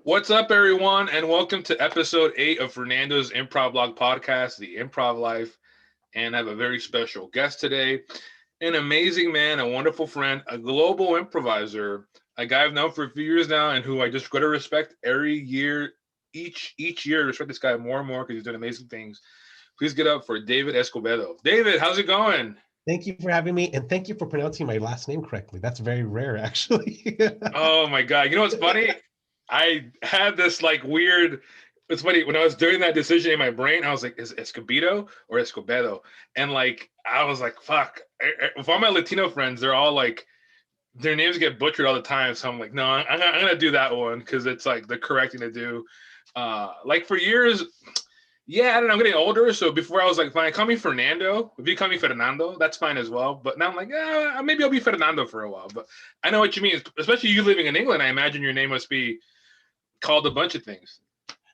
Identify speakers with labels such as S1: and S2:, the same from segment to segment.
S1: What's up, everyone, and welcome to episode 8 of Fernando's Improv Blog podcast, The Improv Life. And I have a very special guest today, an amazing man, a wonderful friend, a global improviser, a guy I've known for a few years now and who I just got to respect every year, each year, respect this guy more and more because he's doing amazing things. Please get up for David Escobedo. David, how's it going?
S2: Thank you for having me, and thank you for pronouncing my last name correctly. That's very rare, actually.
S1: Oh, my God. You know what's funny? I had this weird, it's funny, when I was doing that decision in my brain, I was like, is it Escobedo or Escobedo? And I was like, fuck. With all my Latino friends, they're all their names get butchered all the time. So I'm like, no, I'm going to do that one because it's the correct thing to do. For years, yeah, I don't know, I'm getting older. So before I was like, fine, call me Fernando. If you call me Fernando, that's fine as well. But now I'm like, maybe I'll be Fernando for a while. But I know what you mean, especially you living in England. I imagine your name must be called a bunch of things.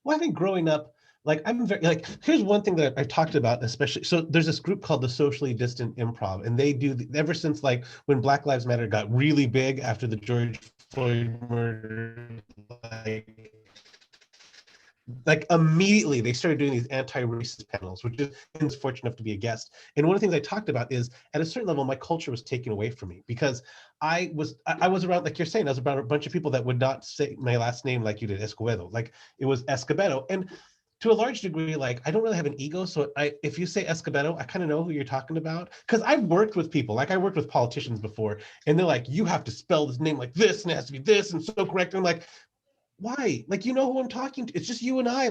S2: Well, I think growing up, I'm very here's one thing that I've talked about, especially. So there's this group called the Socially Distant Improv, and they do ever since when Black Lives Matter got really big after the George Floyd murder, immediately they started doing these anti-racist panels, which is fortunate enough to be a guest. And one of the things I talked about is at a certain level, my culture was taken away from me because I was around, like you're saying, I was around a bunch of people that would not say my last name like you did, Escobedo. It was Escobedo. And to a large degree, I don't really have an ego. So if you say Escobedo, I kind of know who you're talking about. Because I've worked with people, I worked with politicians before, and they're like, you have to spell this name like this, and it has to be this, and so correct. And I'm like, why? You know who I'm talking to. It's just you and I.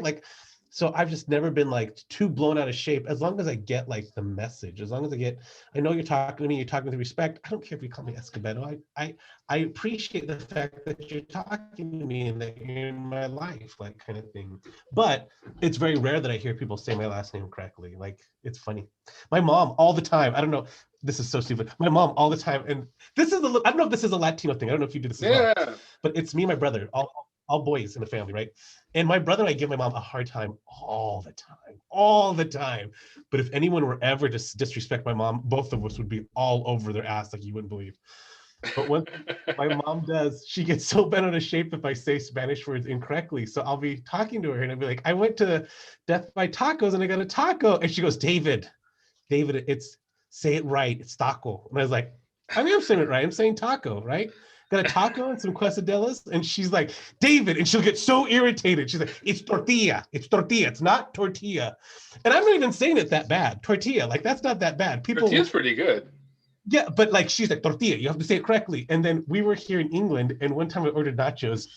S2: So I've just never been too blown out of shape. As long as I get the message, as long as I know you're talking to me, you're talking with respect. I don't care if you call me Escobedo. I appreciate the fact that you're talking to me and that you're in my life, kind of thing. But it's very rare that I hear people say my last name correctly. It's funny. My mom all the time. I don't know. This is so stupid. My mom all the time, and I don't know if this is a Latino thing. I don't know if you do this as well. But it's me and my brother, all boys in the family, right? And my brother and I give my mom a hard time all the time. But if anyone were ever to disrespect my mom, both of us would be all over their ass like you wouldn't believe. But when my mom does, she gets so bent out of shape if I say Spanish words incorrectly. So I'll be talking to her and I'll be like, I went to Death by Tacos and I got a taco. And she goes, David, say it right. It's taco. And I was like, I mean, I'm saying it right. I'm saying taco, right? Got a taco and some quesadillas, and she's like, David, and she'll get so irritated. She's like, it's tortilla, it's not tortilla. And I'm not even saying it that bad. Tortilla, that's not that bad.
S1: Tortilla's pretty good.
S2: Yeah, but she's like, tortilla, you have to say it correctly. And then we were here in England, and one time I ordered nachos,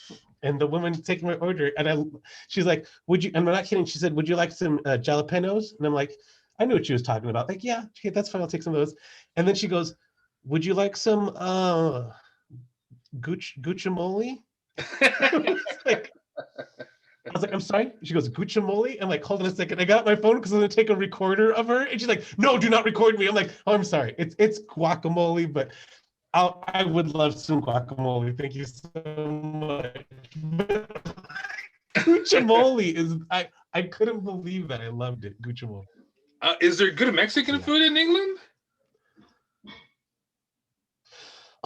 S2: and the woman taking my order, and she's like, would you, and I'm not kidding, she said, would you like some jalapenos? And I'm like, I knew what she was talking about. Yeah, okay, that's fine, I'll take some of those. And then she goes, would you like some guacamole? I was like, I'm sorry? She goes, guacamole? I'm like, hold on a second. I got out my phone because I'm going to take a recorder of her. And she's like, no, do not record me. I'm like, oh, I'm sorry. It's guacamole, but I would love some guacamole. Thank you so much. Guacamole is, I couldn't believe that. I loved it. Guacamole.
S1: Is there good Mexican food in England?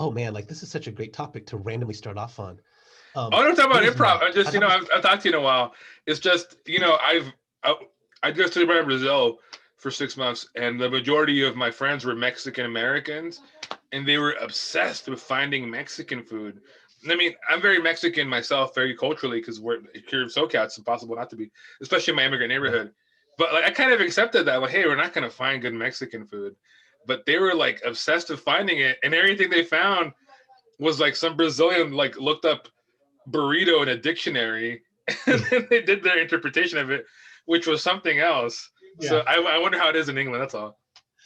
S2: Oh man, this is such a great topic to randomly start off on.
S1: I'm talking about improv. I'm just, I've talked to you in a while. It's just, I just lived in Brazil for 6 months, and the majority of my friends were Mexican Americans, and they were obsessed with finding Mexican food. I mean, I'm very Mexican myself, very culturally, because we're here in SoCal. It's impossible not to be, especially in my immigrant neighborhood. But I kind of accepted that. Hey, we're not going to find good Mexican food. But they were obsessed with finding it, and everything they found was some Brazilian looked up burrito in a dictionary, and then they did their interpretation of it, which was something else. Yeah. So I wonder how it is in England. That's all.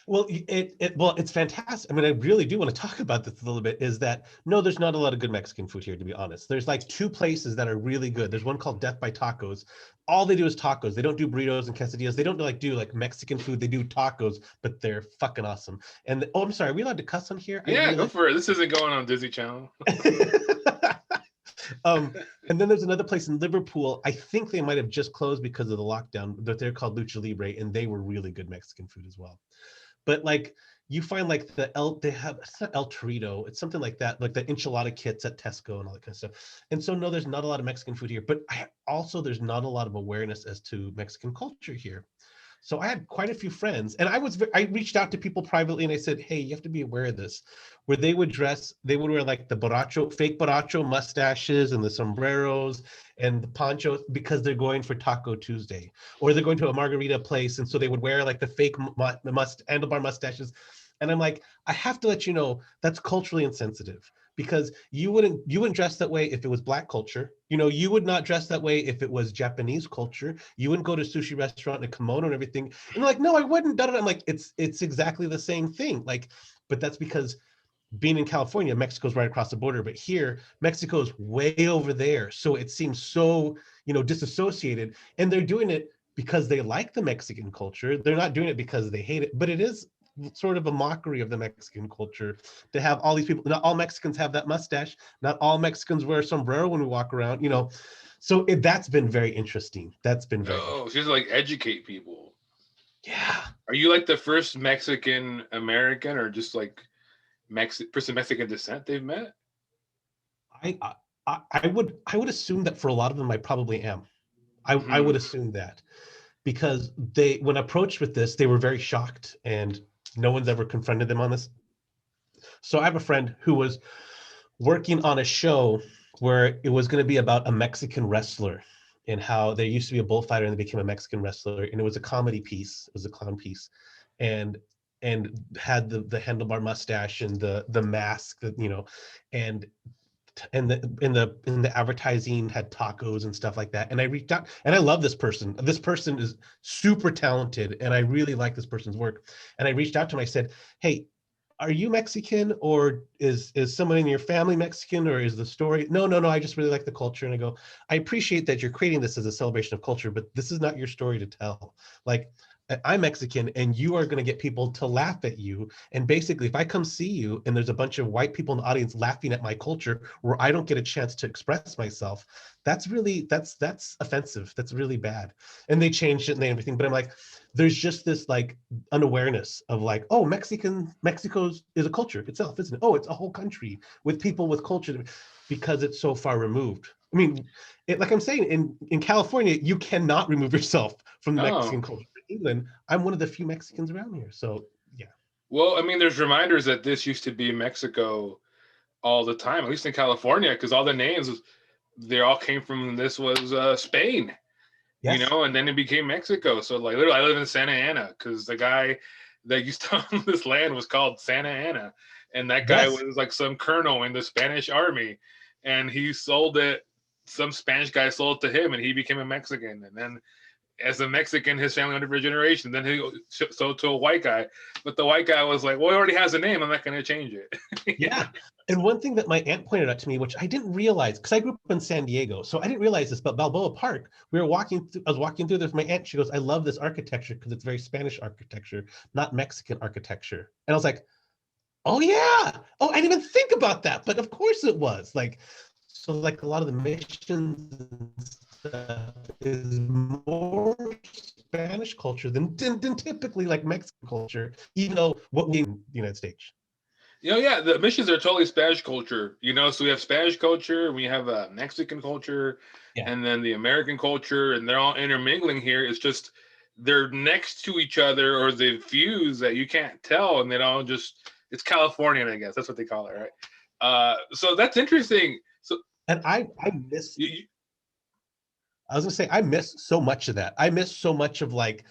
S2: Well, it's fantastic. I mean, I really do want to talk about this a little bit. Is that no? There's not a lot of good Mexican food here, to be honest. There's 2 places that are really good. There's one called Death by Tacos. All they do is tacos. They don't do burritos and quesadillas. They don't do Mexican food. They do tacos, but they're fucking awesome. And I'm sorry, are we allowed to cuss on here?
S1: Yeah, go for it. This isn't going on Disney Channel.
S2: And then there's another place in Liverpool. I think they might have just closed because of the lockdown, but they're called Lucha Libre, and they were really good Mexican food as well. But you find like they have, it's not El Torito, it's something like that, like the enchilada kits at Tesco and all that kind of stuff. And so no, there's not a lot of Mexican food here, but also there's not a lot of awareness as to Mexican culture here. So I had quite a few friends, and I reached out to people privately, and I said, "Hey, you have to be aware of this." Where they would wear like the fake borracho mustaches and the sombreros and the ponchos because they're going for Taco Tuesday, or they're going to a margarita place, and so they would wear like the fake handlebar mustaches. And I'm like, I have to let you know that's culturally insensitive, because you wouldn't dress that way if it was Black culture. You would not dress that way if it was Japanese culture. You wouldn't go to a sushi restaurant in a kimono and everything. And they're like, no, I wouldn't. I'm like, it's exactly the same thing. Like, but that's because being in California, Mexico's right across the border, but here Mexico's way over there. So it seems so, disassociated. And they're doing it because they like the Mexican culture. They're not doing it because they hate it, but it is sort of a mockery of the Mexican culture to have all these people. Not all Mexicans have that mustache. Not all Mexicans wear a sombrero when we walk around, So that's been very interesting. That's been very
S1: Oh, just like educate people.
S2: Yeah.
S1: Are you like the first Mexican American, or just like person of Mexican descent they've met?
S2: I would assume that for a lot of them, I probably am. I would assume that, because when approached with this, they were very shocked, and no one's ever confronted them on this. So I have a friend who was working on a show where it was going to be about a Mexican wrestler and how there used to be a bullfighter and they became a Mexican wrestler, and it was a comedy piece, it was a clown piece, and had the handlebar mustache and the mask that and the advertising had tacos and stuff like that. And I reached out, and I love this person. This person is super talented, and I really like this person's work. And I reached out to him. I said, "Hey, are you Mexican, or is someone in your family Mexican, or is the story?" No, I just really like the culture. And I go, "I appreciate that you're creating this as a celebration of culture, but this is not your story to tell. Like, I'm Mexican, and you are going to get people to laugh at you. And basically, if I come see you and there's a bunch of white people in the audience laughing at my culture where I don't get a chance to express myself, that's offensive. That's really bad." And they changed it and everything. But I'm like, there's just this like unawareness of like, oh, Mexico's is a culture itself, isn't it? Oh, it's a whole country with people with culture, because it's so far removed. I mean, like I'm saying, in California, you cannot remove yourself from the Mexican culture. In England, I'm one of the few Mexicans around here. So yeah.
S1: Well, I mean, there's reminders that this used to be Mexico all the time, at least in California, because all the names, they all came from, this was Spain.
S2: Yes.
S1: And then it became Mexico. So like literally, I live in Santa Ana because the guy that used to own this land was called Santa Ana, and that guy was like some colonel in the Spanish army, and he sold it. Some Spanish guy sold it to him, and he became a Mexican. And then, as a Mexican, his family went for a generation. Then he sold to a white guy, but the white guy was like, "Well, he already has a name. I'm not going to change it."
S2: Yeah. And one thing that my aunt pointed out to me, which I didn't realize, because I grew up in San Diego, so I didn't realize this, but Balboa Park, I was walking through there with my aunt. She goes, "I love this architecture because it's very Spanish architecture, not Mexican architecture." And I was like, "Oh yeah. Oh, I didn't even think about that." But of course it was. Like, so like a lot of the missions and stuff is more Spanish culture than typically like Mexican culture, even though what we in the United States.
S1: Yeah, the missions are totally Spanish culture. So we have Spanish culture, we have Mexican culture, and then the American culture, and they're all intermingling here. It's just they're next to each other, or they fuse that you can't tell, and they all it's Californian, I guess. That's what they call it, right? So that's interesting. So,
S2: and I miss. I was gonna say, I miss so much of that. I miss so much of like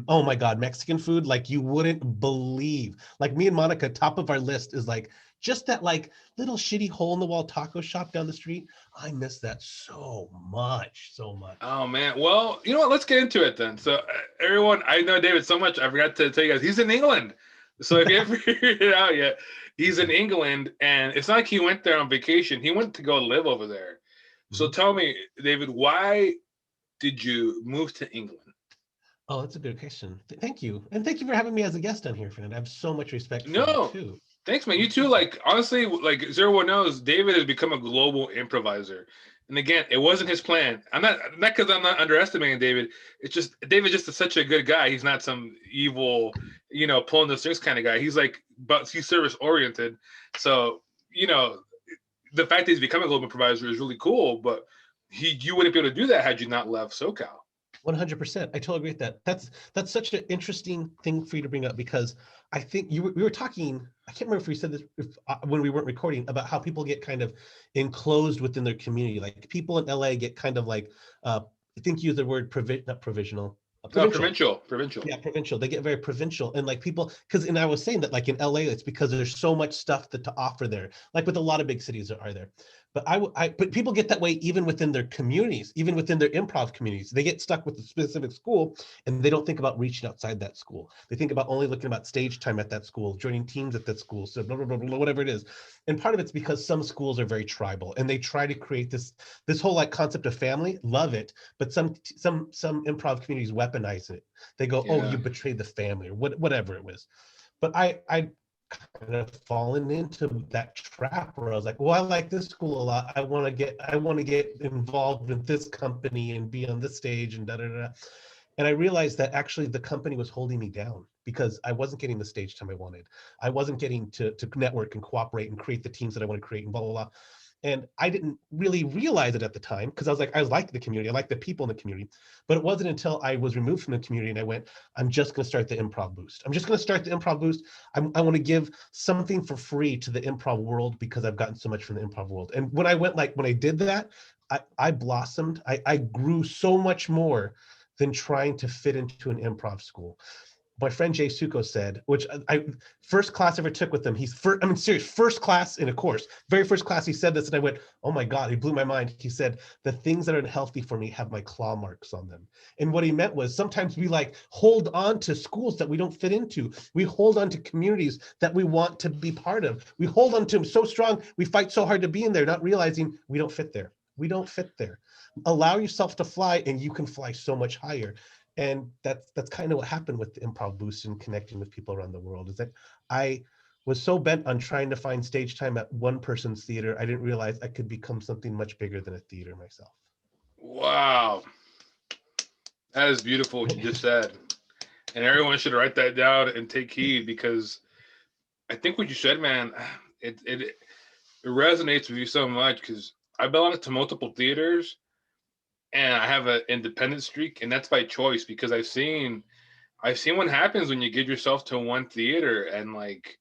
S2: oh my God, Mexican food. Like, you wouldn't believe. Like, me and Monica, top of our list is like just that like little shitty hole in the wall taco shop down the street. I miss that so much.
S1: Oh man. Well, you know what? Let's get into it then. So everyone, I know David so much. I forgot to tell you guys, he's in England. So if you haven't figured it out yet, he's in England, and it's not like he went there on vacation. He went to go live over there. So tell me, David, why did you move to England?
S2: Oh, that's a good question. Thank you. And thank you for having me as a guest on here, Fernando. I have so much respect for you too.
S1: Thanks, man. You too. Like, honestly, like, as everyone knows, David has become a global improviser. And again, it wasn't his plan. I'm not because I'm not underestimating David. It's just David just is such a good guy. He's not some evil, pulling the strings kind of guy. He's like, but he's service oriented. So, the fact that he's becoming a global improviser is really cool. But you wouldn't be able to do that had you not left SoCal.
S2: 100%. I totally agree with that. That's such an interesting thing for you to bring up, because I think we were talking, I can't remember if we said this when we weren't recording, about how people get kind of enclosed within their community. Like people in LA get kind of like, I think you use the word not provisional.
S1: Provincial.
S2: Yeah, provincial. They get very provincial, and like people, and I was saying that like in LA, it's because there's so much stuff to offer there, like with a lot of big cities are there. But but people get that way even within their communities, even within their improv communities. They get stuck with a specific school, and they don't think about reaching outside that school. They think about only looking about stage time at that school, joining teams at that school, so blah, blah, blah, blah, whatever it is. And part of it's because some schools are very tribal, and they try to create this whole like concept of family. Love it, but some improv communities weaponize it. They go, oh, you betrayed the family, or whatever it was. But I kind of fallen into that trap where I was like, well, I like this school a lot. I want to get involved with this company and be on this stage and da da da. And I realized that actually the company was holding me down because I wasn't getting the stage time I wanted. I wasn't getting to network and cooperate and create the teams that I want to create and blah, blah, blah. And I didn't really realize it at the time, because I like the community. I like the people in the community. But it wasn't until I was removed from the community and I went, I'm just going to start the Improv Boost. I'm just going to start the Improv Boost. I want to give something for free to the improv world because I've gotten so much from the improv world. And when I did that, I blossomed. I grew so much more than trying to fit into an improv school. My friend Jay Suko said, which I first class I ever took with him, first class in a course, very first class, he said this, and I went, oh my God, he blew my mind. He said, the things that are unhealthy for me have my claw marks on them. And what he meant was sometimes we like hold on to schools that we don't fit into. We hold on to communities that we want to be part of. We hold on to them so strong, we fight so hard to be in there, not realizing we don't fit there. We don't fit there. Allow yourself to fly, and you can fly so much higher. And that's kind of what happened with the Improv Boost and connecting with people around the world, is that I was so bent on trying to find stage time at one person's theater, I didn't realize I could become something much bigger than a theater myself.
S1: Wow. That is beautiful what you just said. And everyone should write that down and take heed, because I think what you said, man, it resonates with you so much, because I belong to multiple theaters. And I have an independent streak, and that's by choice, because I've seen what happens when you give yourself to one theater, and like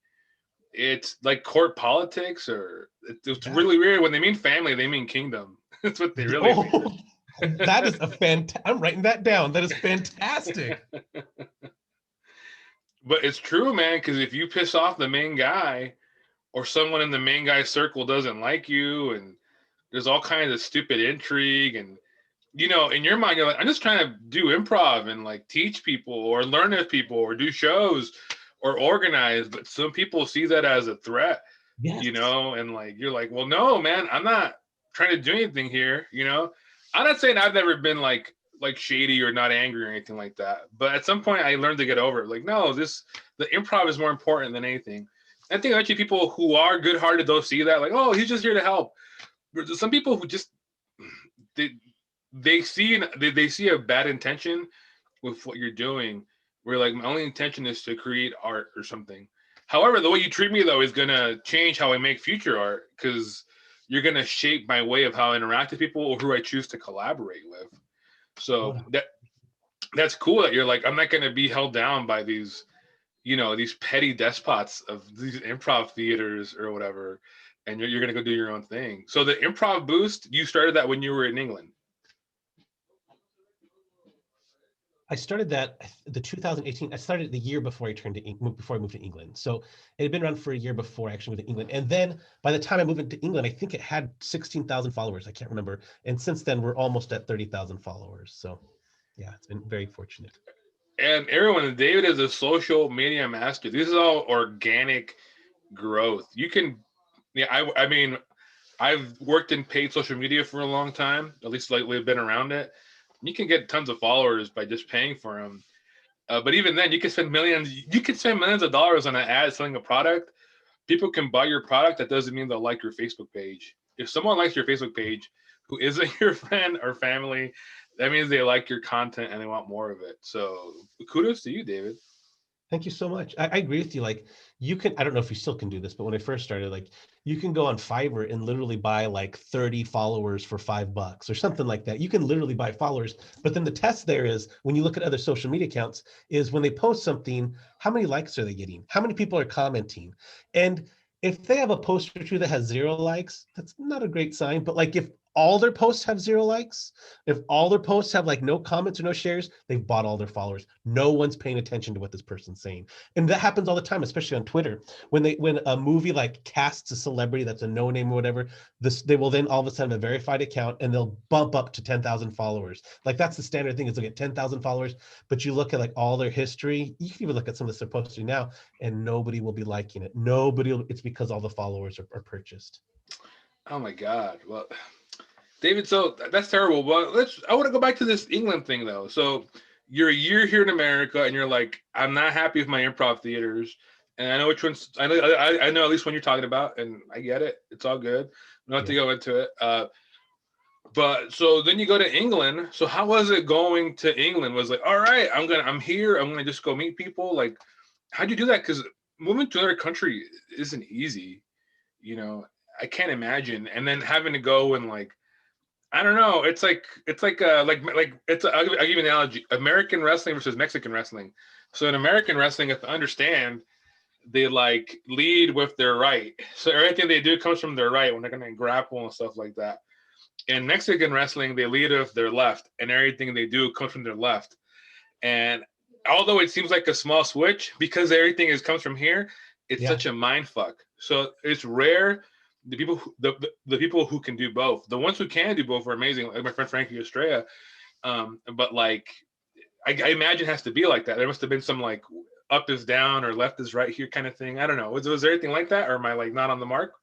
S1: it's like court politics, or it's really weird. When they mean family, they mean kingdom. That's what they really mean.
S2: That is I'm writing that down. That is fantastic.
S1: But it's true, man, because if you piss off the main guy, or someone in the main guy's circle doesn't like you, and there's all kinds of stupid intrigue, and in your mind, you're like, I'm just trying to do improv and like teach people or learn with people or do shows or organize. But some people see that as a threat,
S2: yes.
S1: And like, you're like, well, no, man, I'm not trying to do anything here. I'm not saying I've never been like shady or not angry or anything like that. But at some point I learned to get over it. Like, no, the improv is more important than anything. I think actually people who are good hearted, they'll see that like, oh, he's just here to help. But some people who just, they see a bad intention with what you're doing, where like my only intention is to create art or something. However, the way you treat me though is gonna change how I make future art, because you're gonna shape my way of how I interact with people or who I choose to collaborate with. So that's cool that you're like, I'm not gonna be held down by these, these petty despots of these improv theaters or whatever, and you're gonna go do your own thing. So the Improv Boost, you started that when you were in England.
S2: I started that the 2018. I started the year before I moved to England. So it had been around for a year before I actually moved to England. And then by the time I moved into England, I think it had 16,000 followers. I can't remember. And since then, we're almost at 30,000 followers. So yeah, it's been very fortunate.
S1: And everyone, David is a social media master. This is all organic growth. You can, I mean, I've worked in paid social media for a long time, at least lately I've been around it. You can get tons of followers by just paying for them. But even then, you can spend millions of dollars on an ad selling a product. People can buy your product. That doesn't mean they'll like your Facebook page. If someone likes your Facebook page, who isn't your friend or family, that means they like your content and they want more of it. So kudos to you, David.
S2: Thank you so much. I agree with you. Like you can, I don't know if you still can do this, but when I first started, like you can go on Fiverr and literally buy like 30 followers for $5 or something like that. You can literally buy followers. But then the test there is when you look at other social media accounts is when they post something, how many likes are they getting? How many people are commenting? And if they have a post or two that has 0 likes, that's not a great sign. But like if all their posts have 0 likes, if all their posts have like no comments or no shares, they've bought all their followers. No one's paying attention to what this person's saying. And that happens all the time, especially on Twitter. When a movie like casts a celebrity that's a no name or whatever, they will then all of a sudden have a verified account and they'll bump up to 10,000 followers. Like that's the standard thing is they'll get 10,000 followers, but you look at like all their history, you can even look at some of this they're posting now and nobody will be liking it. It's because all the followers are purchased.
S1: Oh my God. Well, David, so that's terrible. But I want to go back to this England thing though. So you're a year here in America and you're like, I'm not happy with my improv theaters. And I know which ones, I know at least one you're talking about, and I get it. It's all good. Not to go into it. But so then you go to England. So how was it going to England? Was like, all right, I'm here. I'm gonna just go meet people. Like, how'd you do that? Because moving to another country isn't easy. You know, I can't imagine. And then having to go and like, I don't know. It's like I'll give you an analogy: American wrestling versus Mexican wrestling. So in American wrestling, if I understand, they like lead with their right. So everything they do comes from their right when they're gonna grapple and stuff like that. In Mexican wrestling, they lead with their left, and everything they do comes from their left. And although it seems like a small switch, because everything comes from here, it's such a mind fuck. So it's rare the people who can do both. The ones who can do both are amazing, like my friend Frankie Estrella. But like I imagine it has to be like that. There must have been some like up is down or left is right here kind of thing. I don't know. Was there anything like that, or am I like not on the mark?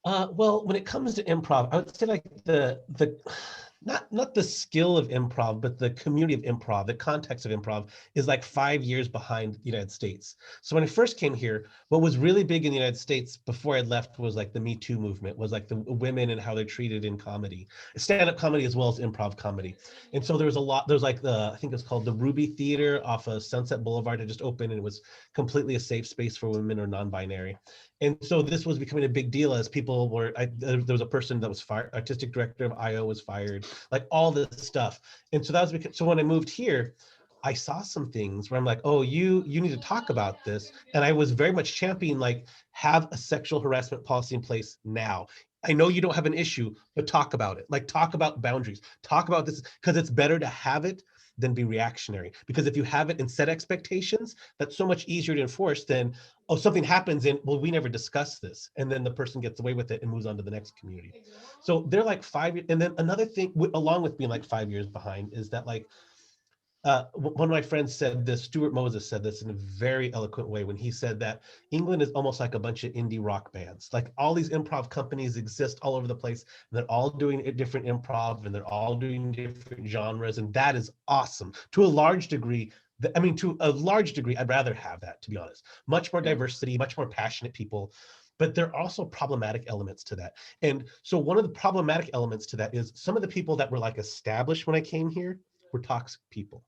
S2: Well, when it comes to improv, I would say like the not the skill of improv, but the community of improv, the context of improv is like 5 years behind the United States. So when I first came here, what was really big in the United States before I left was like the Me Too movement, was like the women and how they're treated in comedy, stand-up comedy as well as improv comedy. And so there's like I think it's called the Ruby Theater off of Sunset Boulevard. It just opened and it was completely a safe space for women or non-binary. And so this was becoming a big deal as people were, there was a person that was fired, artistic director of IO was fired, like all this stuff. And so that was because, so when I moved here, I saw some things where I'm like, oh, you need to talk about this. And I was very much championing like, have a sexual harassment policy in place now. I know you don't have an issue, but talk about it. Like talk about boundaries, talk about this, because it's better to have it than be reactionary. Because if you have it and set expectations, that's so much easier to enforce than, oh, something happens and, well, we never discussed this. And then the person gets away with it and moves on to the next community. So they're like 5 years. And then another thing, along with being like 5 years behind, is that like, one of my friends said this, Stuart Moses said this in a very eloquent way when he said that England is almost like a bunch of indie rock bands. Like all these improv companies exist all over the place. And they're all doing different improv and they're all doing different genres. And that is awesome. To a large degree, I'd rather have that, to be honest. Much more diversity, much more passionate people. But there are also problematic elements to that. And so one of the problematic elements to that is some of the people that were like established when I came here were toxic people.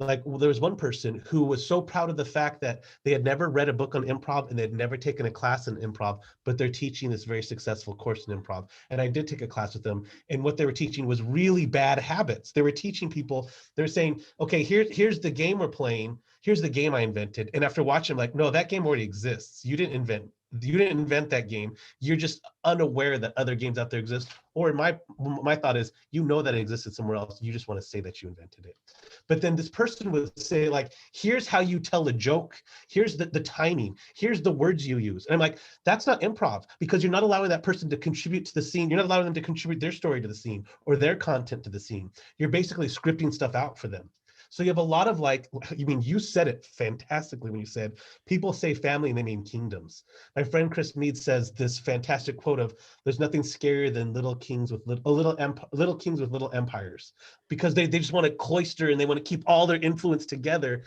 S2: Like, well, there was one person who was so proud of the fact that they had never read a book on improv and they'd never taken a class in improv, but they're teaching this very successful course in improv. And I did take a class with them. And what they were teaching was really bad habits. They were teaching people, they're saying, okay, here's the game we're playing. Here's the game I invented. And after watching, I'm like, no, that game already exists. You didn't invent that game. You're just unaware that other games out there exist. Or my thought is, you know that it existed somewhere else. You just want to say that you invented it. But then this person would say like, here's how you tell a joke. Here's the timing. Here's the words you use. And I'm like, that's not improv, because you're not allowing that person to contribute to the scene. You're not allowing them to contribute their story to the scene or their content to the scene. You're basically scripting stuff out for them. So you have a lot of like, you said it fantastically when you said, people say family and they mean kingdoms. My friend Chris Mead says this fantastic quote of, there's nothing scarier than little kings with little empires, because they just want to cloister and they want to keep all their influence together.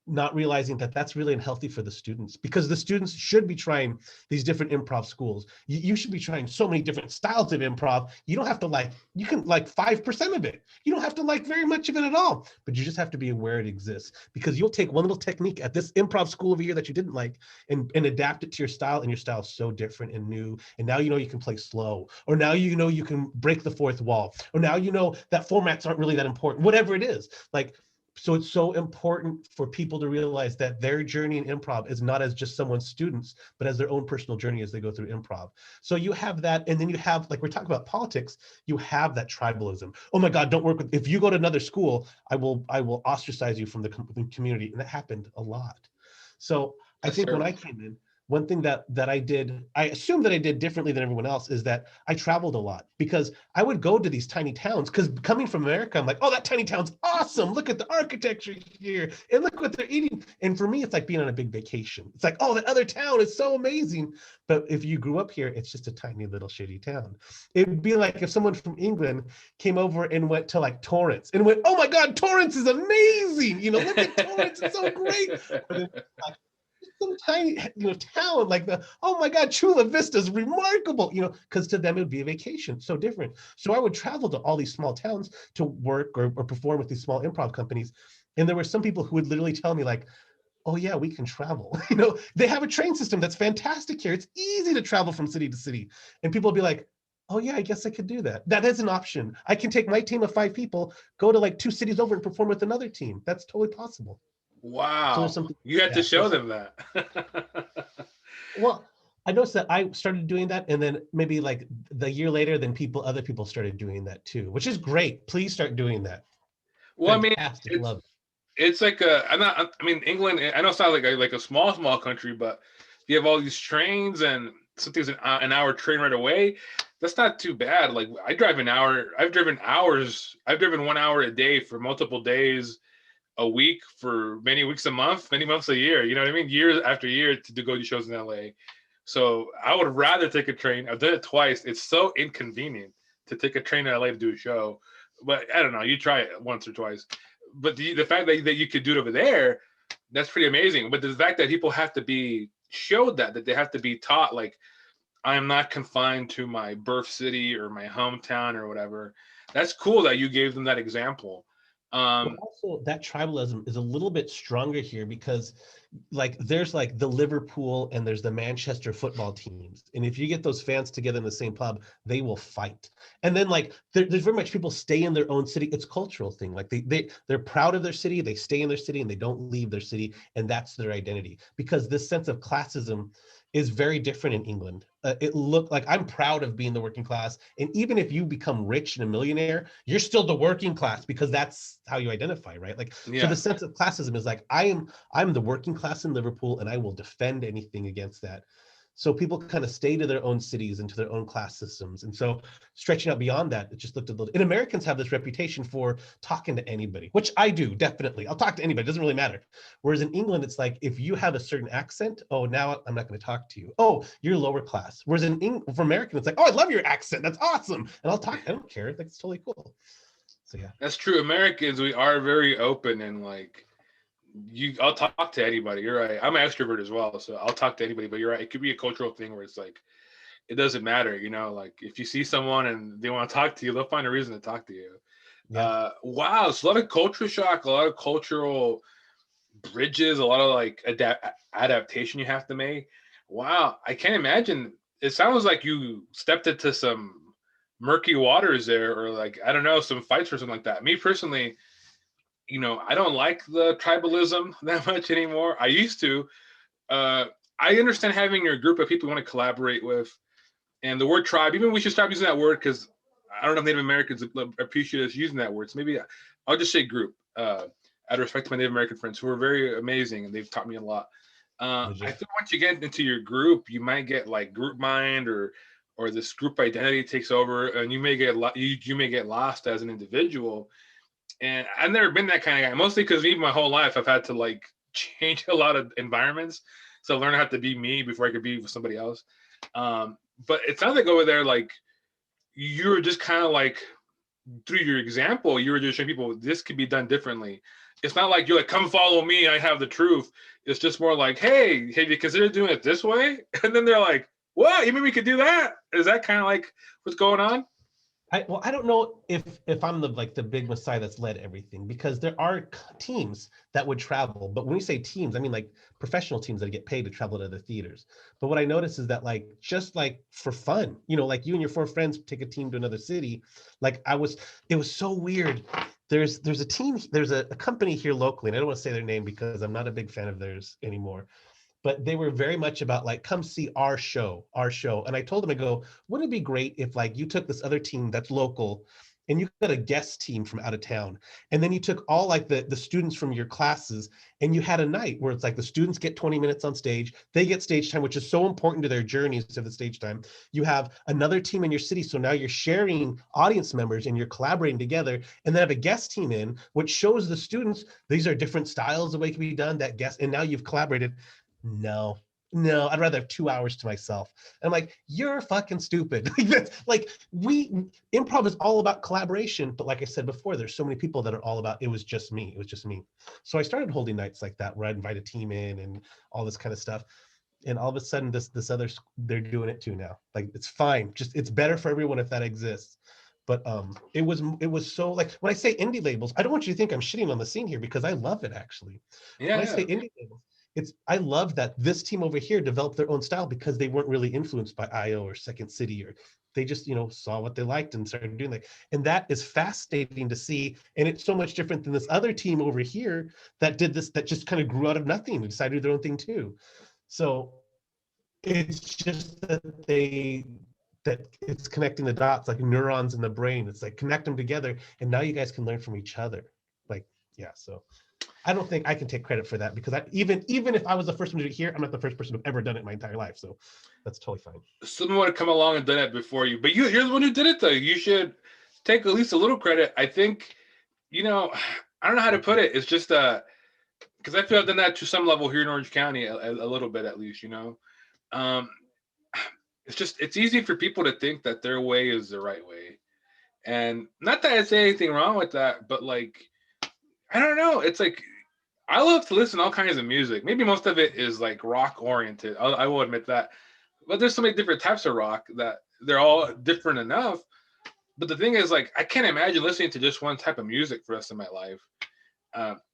S2: not realizing that that's really unhealthy for the students, because the students should be trying these different improv schools. You should be trying so many different styles of improv. You don't have to like, you can like 5% of it. You don't have to like very much of it at all, but you just have to be aware it exists, because you'll take one little technique at this improv school over here that you didn't like and adapt it to your style, and your style is so different and new. And now you know you can play slow, or now you know you can break the fourth wall, or now you know that formats aren't really that important, whatever it is. Like, so it's so important for people to realize that their journey in improv is not as just someone's students, but as their own personal journey as they go through improv. So you have that, and then you have, like we're talking about politics, you have that tribalism. Oh my God, don't work with, if you go to another school, I will ostracize you from the community. And that happened a lot. So I
S1: That's
S2: think when
S1: terrible.
S2: I came in, one thing that I did, I assume that I did differently than everyone else, is that I traveled a lot, because I would go to these tiny towns, because coming from America, I'm like, oh, that tiny town's awesome. Look at the architecture here, and look what they're eating. And for me, it's like being on a big vacation. It's like, oh, that other town is so amazing. But if you grew up here, it's just a tiny little shitty town. It'd be like if someone from England came over and went to like Torrance and went, oh my God, Torrance is amazing. You know, look at Torrance, it's so great. But then, like, some tiny, town like the, oh my God, Chula Vista is remarkable, because to them it would be a vacation, so different. So I would travel to all these small towns to work or perform with these small improv companies. And there were some people who would literally tell me like, oh yeah, we can travel. They have a train system that's fantastic here. It's easy to travel from city to city. And people would be like, oh yeah, I guess I could do that. That is an option. I can take my team of 5 people, go to like 2 cities over and perform with another team. That's totally possible. So there's
S1: Wow.
S2: something
S1: You had to
S2: that. So
S1: show them that.
S2: well, I noticed that I started doing that, and then maybe like the year later, then other people started doing that too, which is great. Please start doing that.
S1: Well, I mean,
S2: Fantastic,
S1: it's
S2: love it.
S1: it's like I'm not. I mean, England. I know it's not like a small country, but you have all these trains, and something's an hour train right away. That's not too bad. Like I drive an hour. I've driven hours. I've driven 1 hour a day for multiple days a week, for many weeks a month, many months a year. You know what I mean? Years after year to go to shows in LA. So I would rather take a train. I've done it twice. It's so inconvenient to take a train to LA to do a show. But I don't know. You try it once or twice. But the fact that you could do it over there, that's pretty amazing. But the fact that people have to be showed that they have to be taught, like, I am not confined to my birth city or my hometown or whatever. That's cool that you gave them that example.
S2: But also that tribalism is a little bit stronger here, because like there's like the Liverpool and there's the Manchester football teams. And if you get those fans together in the same pub, they will fight. And then like there's very much people stay in their own city. It's a cultural thing. Like they're proud of their city, they stay in their city and they don't leave their city. And that's their identity, because this sense of classism is very different in England. It looked like, I'm proud of being the working class. And even if you become rich and a millionaire, you're still the working class, because that's how you identify, right? Like, so
S1: Yeah.
S2: the sense of classism is like, I'm the working class in Liverpool and I will defend anything against that. So people kind of stay to their own cities and to their own class systems. And so stretching out beyond that, it just looked a little, and Americans have this reputation for talking to anybody, which I do, definitely. I'll talk to anybody, it doesn't really matter. Whereas in England, it's like, if you have a certain accent, oh, now I'm not going to talk to you. Oh, you're lower class. Whereas for American, it's like, oh, I love your accent. That's awesome. And I'll talk, I don't care. Like, it's totally cool. So yeah.
S1: That's true. Americans, we are very open, and like, I'll talk to anybody. You're right. I'm an extrovert as well, so I'll talk to anybody. But you're right. It could be a cultural thing where it's like, it doesn't matter. Like if you see someone and they want to talk to you, they'll find a reason to talk to you.
S2: Yeah.
S1: Wow, it's a lot of culture shock, a lot of cultural bridges, a lot of like adaptation you have to make. Wow, I can't imagine. It sounds like you stepped into some murky waters there, or like, I don't know, some fights or something like that. Me personally, I don't like the tribalism that much anymore. I used to. I understand having your group of people you want to collaborate with, and the word tribe. Even we should stop using that word, because I don't know if Native Americans appreciate us using that word. So maybe I'll just say group. Out of respect to my Native American friends, who are very amazing and they've taught me a lot. I think once you get into your group, you might get like group mind, or this group identity takes over, and you may get you may get lost as an individual. And I've never been that kind of guy, mostly because even my whole life I've had to like change a lot of environments, so I learned how to be me before I could be with somebody else. But it sounds like over there, like, you're just kind of like, through your example, you were just showing people this could be done differently. it's not like you're like, come follow me, I have the truth. It's just more like, hey, have you considered doing it this way? And then they're like, what? You mean we could do that? Is that kind of like what's going on?
S2: I don't know if I'm the big messiah that's led everything, because there are teams that would travel. But when we say teams, I mean like professional teams that get paid to travel to other theaters. But what I noticed is that like just like for fun, like you and your 4 friends take a team to another city. Like it was so weird. There's a team, there's a company here locally, and I don't want to say their name because I'm not a big fan of theirs anymore. But they were very much about like, come see our show. And I told them, I go, wouldn't it be great if like you took this other team that's local and you got a guest team from out of town, and then you took all like the students from your classes, and you had a night where it's like the students get 20 minutes on stage, they get stage time, which is so important to their journeys to the stage time. You have another team in your city, so now you're sharing audience members and you're collaborating together, and then have a guest team in, which shows the students these are different styles the way it can be done, that guest, and now you've collaborated. No, I'd rather have 2 hours to myself. And I'm like, you're fucking stupid. Like improv is all about collaboration, but like I said before, there's so many people that are all about it was just me. So I started holding nights like that where I'd invite a team in and all this kind of stuff. And all of a sudden this other, they're doing it too now. Like it's fine. Just it's better for everyone if that exists. But it was so like when I say indie labels, I don't want you to think I'm shitting on the scene here, because I love it actually.
S1: Yeah,
S2: When I say indie labels, I love that this team over here developed their own style because they weren't really influenced by IO or Second City, or they just saw what they liked and started doing that. And that is fascinating to see. And it's so much different than this other team over here that did this, that just kind of grew out of nothing and decided to do their own thing too. So it's just that it's connecting the dots like neurons in the brain. It's like connect them together, and now you guys can learn from each other. Like, yeah, so I don't think I can take credit for that, because even if I was the first one to do it here, I'm not the first person who've ever done it in my entire life. So that's totally fine.
S1: Someone would have come along and done it before you, but you're the one who did it though. You should take at least a little credit. I think, I don't know how to put it. It's just because I feel I've done that to some level here in Orange County, a little bit at least. It's easy for people to think that their way is the right way, and not that I say anything wrong with that, but like, I don't know. It's like I love to listen to all kinds of music. Maybe most of it is like rock oriented. I will admit that. But there's so many different types of rock that they're all different enough. But the thing is, like, I can't imagine listening to just one type of music for the rest of my life.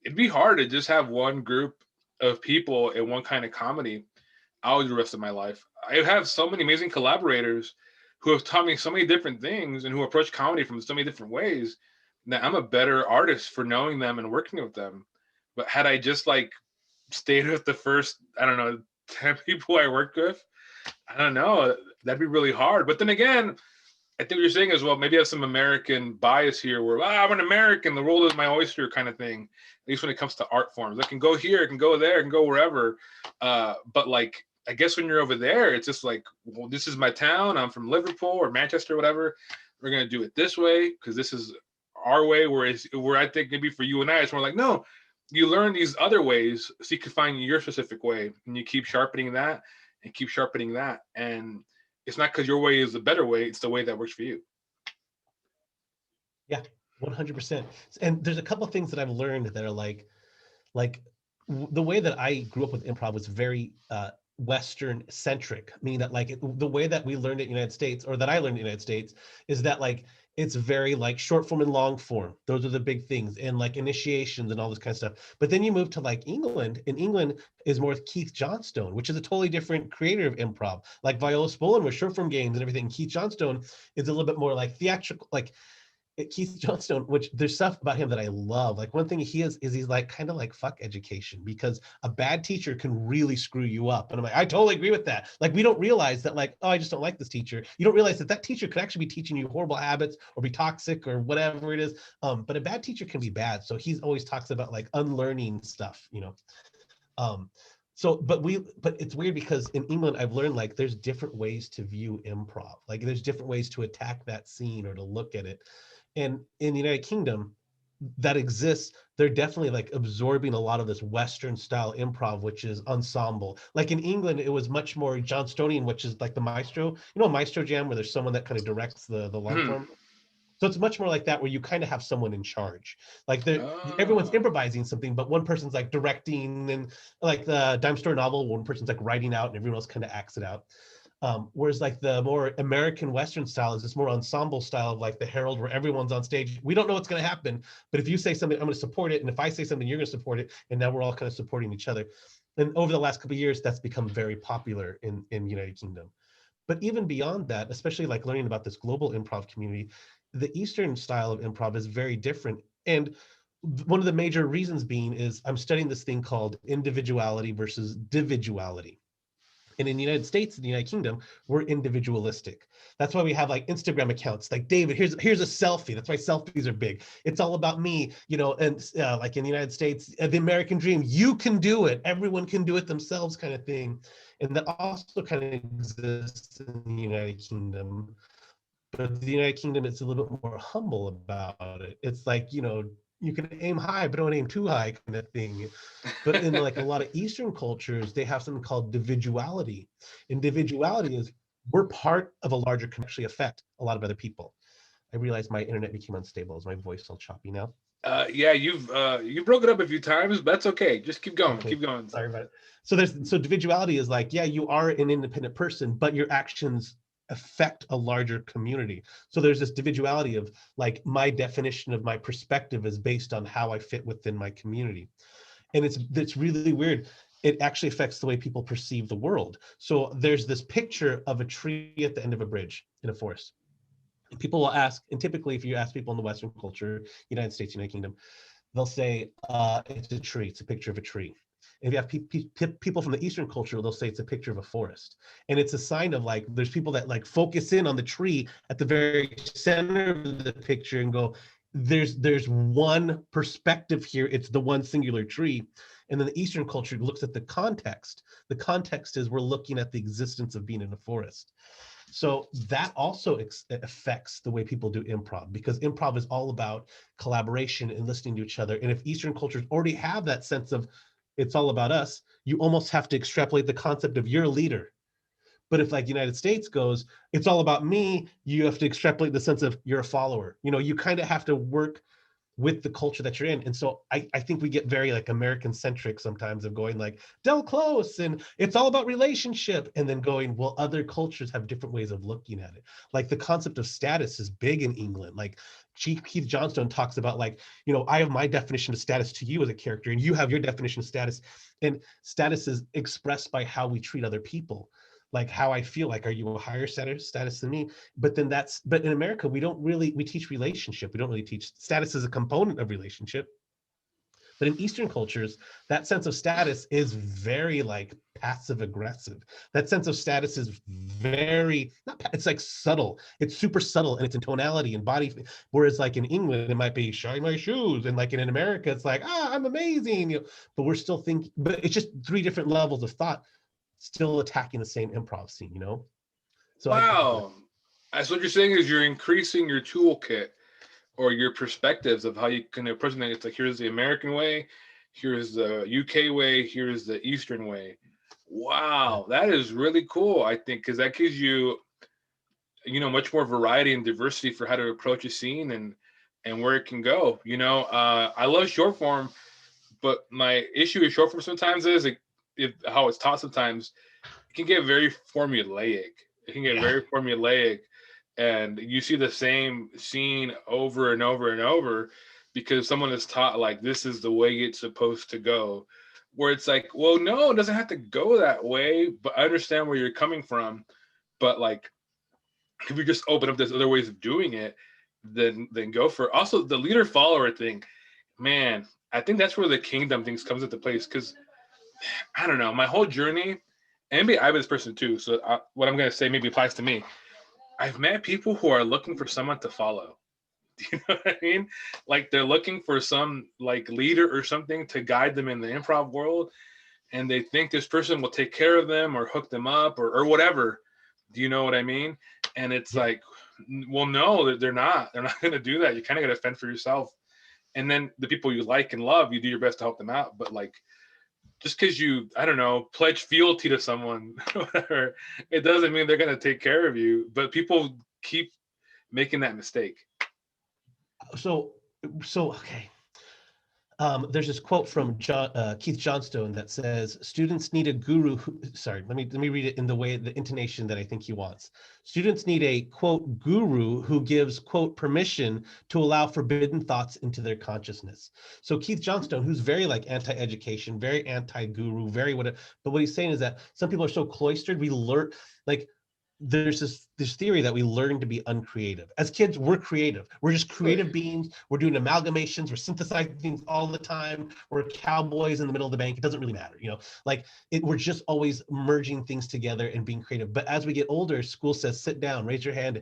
S1: It'd be hard to just have one group of people in one kind of comedy all the rest of my life. I have so many amazing collaborators who have taught me so many different things and who approach comedy from so many different ways that I'm a better artist for knowing them and working with them. But had I just like stayed with the first, I don't know, 10 people I worked with, I don't know, that'd be really hard. But then again, I think what you're saying is, well, maybe I have some American bias here where I'm an American, the world is my oyster kind of thing, at least when it comes to art forms. I can go here, I can go there, I can go wherever. But like, I guess when you're over there, it's just like, well, this is my town. I'm from Liverpool or Manchester, whatever. We're going to do it this way because this is our way, where I think maybe for you and I, it's more like, no, you learn these other ways so you can find your specific way, and you keep sharpening that and keep sharpening that. And it's not because your way is the better way, it's the way that works for you.
S2: Yeah, 100%. And there's a couple of things that I've learned that are like the way that I grew up with improv was very Western centric, meaning that like the way that we learned it in the United States, or that I learned in the United States, is that like it's very like short form and long form. Those are the big things, and like initiations and all this kind of stuff. But then you move to like England, and England is more with Keith Johnstone, which is a totally different creator of improv. Like Viola Spolin was short form games and everything. Keith Johnstone is a little bit more like theatrical, like Keith Johnstone, which there's stuff about him that I love. Like one thing he is he's like kind of like fuck education, because a bad teacher can really screw you up. And I'm like, I totally agree with that. Like we don't realize that like, oh, I just don't like this teacher. You don't realize that that teacher could actually be teaching you horrible habits or be toxic or whatever it is. But a bad teacher can be bad. So he's always talks about like unlearning stuff, So, but it's weird because in England, I've learned like there's different ways to view improv. Like there's different ways to attack that scene or to look at it. And in the United Kingdom, that exists. They're definitely like absorbing a lot of this Western style improv, which is ensemble. Like in England, it was much more Johnstonian, which is like the maestro, maestro jam, where there's someone that kind of directs the long form. So it's much more like that, where you kind of have someone in charge. Like everyone's
S1: Oh.
S2: improvising something, but one person's like directing, and like the dime store novel, one person's like writing out and everyone else kind of acts it out. Whereas like the more American Western style is this more ensemble style of like the Herald, where everyone's on stage. We don't know what's going to happen, but if you say something, I'm going to support it. And if I say something, you're going to support it. And now we're all kind of supporting each other. And over the last couple of years, that's become very popular in United Kingdom. But even beyond that, especially like learning about this global improv community, the Eastern style of improv is very different. And one of the major reasons being is I'm studying this thing called individuality versus dividuality. And in the United States, in the United Kingdom, we're individualistic. That's why we have like Instagram accounts. Like, David, here's a selfie. That's why selfies are big. It's all about me, you know. And like in the United States, the American dream, you can do it. Everyone can do it themselves, kind of thing. And that also kind of exists in the United Kingdom. But the United Kingdom, it's a little bit more humble about it. It's like, you know, you can aim high, but don't aim too high, kind of thing. But in like a lot of Eastern cultures, they have something called individuality. Individuality is we're part of a larger can actually affect a lot of other people. I realized my internet became unstable. Is my voice all choppy now?
S1: Yeah, you've broken up a few times, but that's okay. Just keep going.
S2: Okay,
S1: Keep going.
S2: sorry about it. So individuality is like, yeah, you are an independent person, but your actions affect a larger community. So there's this individuality of like, my definition of my perspective is based on how I fit within my community. And it's really weird. It actually affects the way people perceive the world. So there's this picture of a tree at the end of a bridge in a forest. And people will ask, and typically if you ask people in the Western culture, United States, United Kingdom, they'll say, it's a tree, it's a picture of a tree. If you have people from the Eastern culture, they'll say it's a picture of a forest. And it's a sign of like, there's people that like focus in on the tree at the very center of the picture and go, there's one perspective here. It's the one singular tree. And then the Eastern culture looks at the context. The context is we're looking at the existence of being in a forest. So that also affects the way people do improv, because improv is all about collaboration and listening to each other. And if Eastern cultures already have that sense of it's all about us, you almost have to extrapolate the concept of you're a leader. But if like United States goes, it's all about me, you have to extrapolate the sense of you're a follower. You know, you kind of have to work with the culture that you're in. And so I think we get very like American centric sometimes of going like Del Close and it's all about relationship, and then going, well, other cultures have different ways of looking at it. Like the concept of status is big in England. Like Keith Johnstone talks about like, you know, I have my definition of status to you as a character and you have your definition of status, and status is expressed by how we treat other people. Like how I feel, like, are you a higher status than me? But in America, we teach relationship. We don't really teach status as a component of relationship. But in Eastern cultures, that sense of status is very like passive aggressive. That sense of status is very, it's like subtle. It's super subtle, and it's in tonality and body. Whereas like in England, it might be shine my shoes. And like in America, it's like, I'm amazing. You know, but we're still thinking, but it's just three different levels of thought still attacking the same improv scene, you know? So
S1: Wow. So what you're saying is you're increasing your toolkit or your perspectives of how you can approach it. It's like, here's the American way, here's the UK way, here's the Eastern way. Wow, that is really cool, I think, because that gives you, you know, much more variety and diversity for how to approach a scene and where it can go. You know, I love short form, but my issue with short form sometimes is how it's taught sometimes, it can get very formulaic. It can get very formulaic, and you see the same scene over and over and over because someone is taught like this is the way it's supposed to go. Where it's like, well, no, it doesn't have to go that way, but I understand where you're coming from. But like, if you just open up this other ways of doing it, then go for it. Also, the leader follower thing, man, I think that's where the kingdom things comes into place. Because I don't know, my whole journey, and maybe I'm this person too. So what I'm gonna say maybe applies to me. I've met people who are looking for someone to follow. Do you know what I mean? Like they're looking for some like leader or something to guide them in the improv world, and they think this person will take care of them or hook them up or whatever. Do you know what I mean? And it's like, well, no, they're not. They're not going to do that. You kind of got to fend for yourself. And then the people you like and love, you do your best to help them out. But like, just because you, I don't know, pledge fealty to someone, whatever, it doesn't mean they're going to take care of you. But people keep making that mistake.
S2: so okay. There's this quote from Keith Johnstone that says, "Students need a guru." Sorry, let me read it in the intonation that I think he wants. Students need a quote guru who gives quote permission to allow forbidden thoughts into their consciousness. So Keith Johnstone, who's very like anti-education, very anti-guru, very whatever, but what he's saying is that some people are so cloistered, we learn like there's this theory that we learn to be uncreative. As kids, we're creative. We're just creative beings. We're doing amalgamations. We're synthesizing things all the time. We're cowboys in the middle of the bank. It doesn't really matter, like we're just always merging things together and being creative. But as we get older, school says, sit down, raise your hand,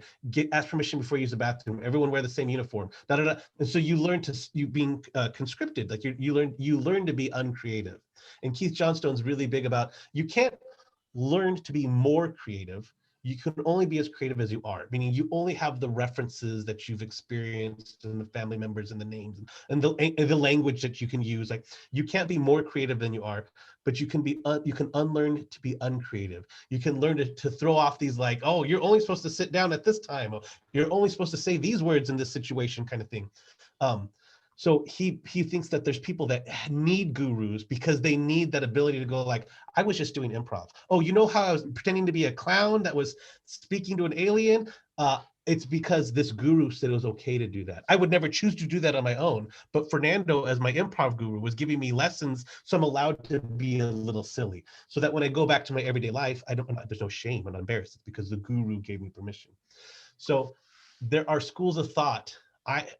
S2: ask permission before you use the bathroom. Everyone wear the same uniform. Da, da, da. And so you learn you being conscripted, like you learn to be uncreative. And Keith Johnstone's really big about, you can't learn to be more creative. You can only be as creative as you are, meaning you only have the references that you've experienced and the family members and the names and the language that you can use. Like you can't be more creative than you are, but you can unlearn to be uncreative. You can learn to throw off these like, oh, you're only supposed to sit down at this time. Or you're only supposed to say these words in this situation kind of thing. So he thinks that there's people that need gurus because they need that ability to go like, I was just doing improv. Oh, you know how I was pretending to be a clown that was speaking to an alien? It's because this guru said it was okay to do that. I would never choose to do that on my own, but Fernando, as my improv guru, was giving me lessons, so I'm allowed to be a little silly. So that when I go back to my everyday life, there's no shame, I'm not embarrassed. It's because the guru gave me permission. So there are schools of thought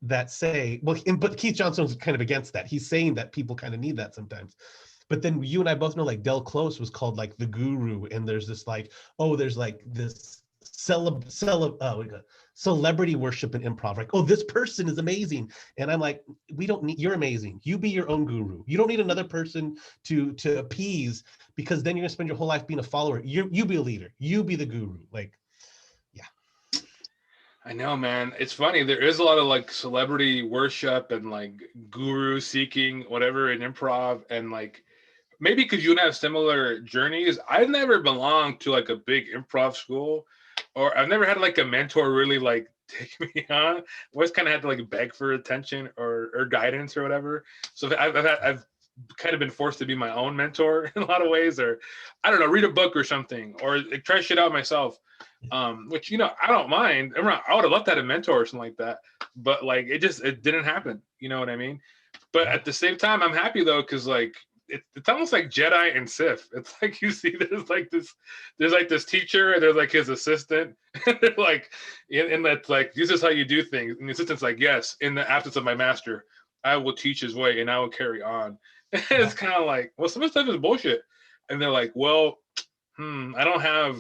S2: that say, but Keith Johnson's kind of against that. He's saying that people kind of need that sometimes. But then you and I both know like Del Close was called like the guru, and there's this like, oh, there's like this celebrity worship in improv. Like, oh, this person is amazing. And I'm like, we don't need, you're amazing. You be your own guru. You don't need another person to appease, because then you're gonna spend your whole life being a follower. You be a leader. You be the guru. Like,
S1: I know, man. It's funny. There is a lot of like celebrity worship and like guru seeking, whatever, in improv. And like maybe because you and I have similar journeys, I've never belonged to like a big improv school, or I've never had like a mentor really like take me on. I always kind of had to like beg for attention or guidance or whatever. So I've kind of been forced to be my own mentor in a lot of ways, or I don't know, read a book or something, or like, try shit out myself. Which, I don't mind. I would have loved to have a mentor or something like that, but like it didn't happen. You know what I mean? But at the same time, I'm happy though, because like it's almost like Jedi and Sith. It's like you see there's like this teacher and there's like his assistant, and they're like, and that's like, this is how you do things. And the assistant's like, yes, in the absence of my master, I will teach his way and I will carry on. And it's kind of like, well, some of the stuff is bullshit. And they're like, well, I don't have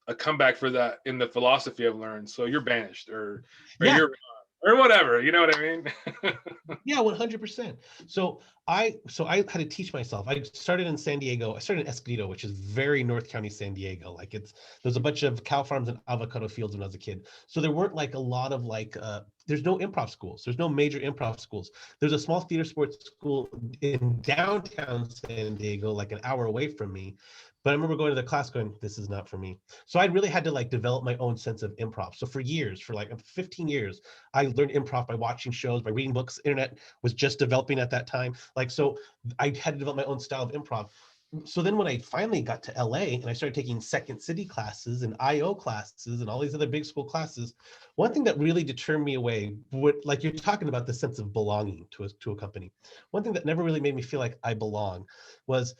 S1: a comeback for that in the philosophy I've learned. So you're banished or you're or whatever. You know what I mean?
S2: Yeah, 100%. So I had to teach myself. I started in San Diego. I started in Escobedo, which is very North County, San Diego. Like there's a bunch of cow farms and avocado fields when I was a kid. So there weren't like a lot of like, there's no improv schools. There's no major improv schools. There's a small theater sports school in downtown San Diego, like an hour away from me. But I remember going to the class going, this is not for me. So I really had to like develop my own sense of improv. So for like 15 years, I learned improv by watching shows, by reading books. Internet was just developing at that time. Like, so I had to develop my own style of improv. So then when I finally got to LA and I started taking Second City classes and IO classes and all these other big school classes, one thing that really deterred me away, like you're talking about the sense of belonging to a company. One thing that never really made me feel like I belong was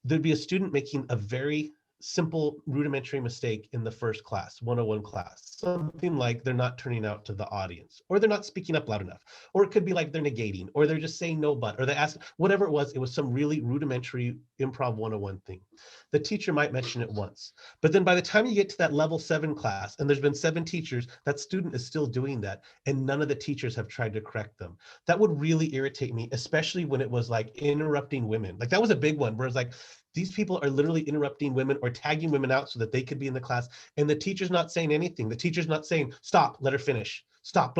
S2: there'd be a student making a very simple rudimentary mistake in the first class, 101 class, something like they're not turning out to the audience, or they're not speaking up loud enough, or it could be like they're negating, or they're just saying no but, or they ask, whatever it was some really rudimentary improv 101 thing. The teacher might mention it once, but then by the time you get to that level 7 class, and there's been 7 teachers, that student is still doing that, and none of the teachers have tried to correct them. That would really irritate me, especially when it was like interrupting women. Like that was a big one, where it's like, these people are literally interrupting women or tagging women out so that they could be in the class, and the teacher's not saying anything. The teacher's not saying, stop, let her finish, stop,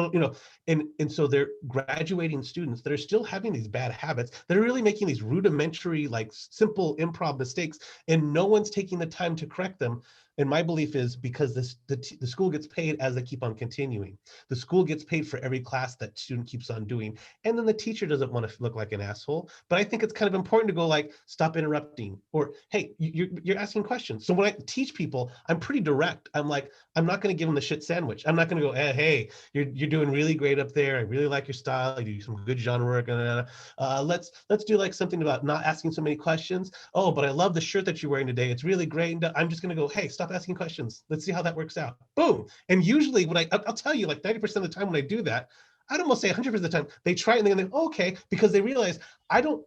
S2: and so they're graduating students that are still having these bad habits, that are really making these rudimentary, like simple improv mistakes, and no one's taking the time to correct them. And my belief is because the school gets paid as they keep on continuing. The school gets paid for every class that student keeps on doing. And then the teacher doesn't want to look like an asshole. But I think it's kind of important to go like, stop interrupting, or, hey, you're asking questions. So when I teach people, I'm pretty direct. I'm like, I'm not going to give them the shit sandwich. I'm not going to go, hey, you're doing really great up there. I really like your style. You do some good genre work. Let's do like something about not asking so many questions. Oh, but I love the shirt that you're wearing today. It's really great. And I'm just going to go, hey, stop asking questions. Let's see how that works out. Boom. And usually when I'll tell you, like 90% of the time when I do that, I'd almost say 100% of the time, they try it and they go, oh, okay, because they realize I don't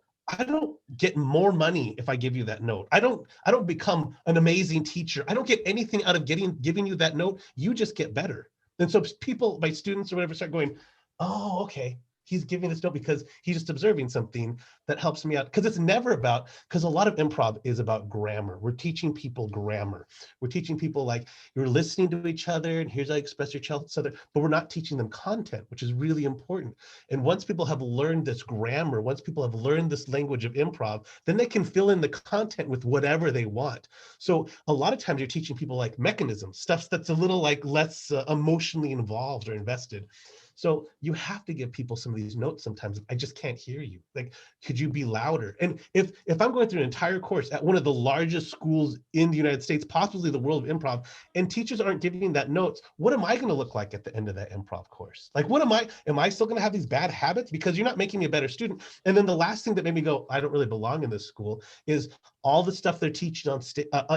S2: get more money if I give you that note. I don't become an amazing teacher. I don't get anything out of giving you that note. You just get better. And so people, my students or whatever, start going, oh, okay, he's giving this note because he's just observing something that helps me out. Because it's never about, because a lot of improv is about grammar. We're teaching people grammar. We're teaching people like, you're listening to each other and here's how you express yourself, but we're not teaching them content, which is really important. And once people have learned this grammar, once people have learned this language of improv, then they can fill in the content with whatever they want. So a lot of times you're teaching people like mechanisms, stuff that's a little like less emotionally involved or invested. So you have to give people some of these notes sometimes. I just can't hear you. Like, could you be louder? And if I'm going through an entire course at one of the largest schools in the United States, possibly the world of improv, and teachers aren't giving that notes, what am I going to look like at the end of that improv course? Like, am I still going to have these bad habits? Because you're not making me a better student. And then the last thing that made me go, I don't really belong in this school, is all the stuff they're teaching on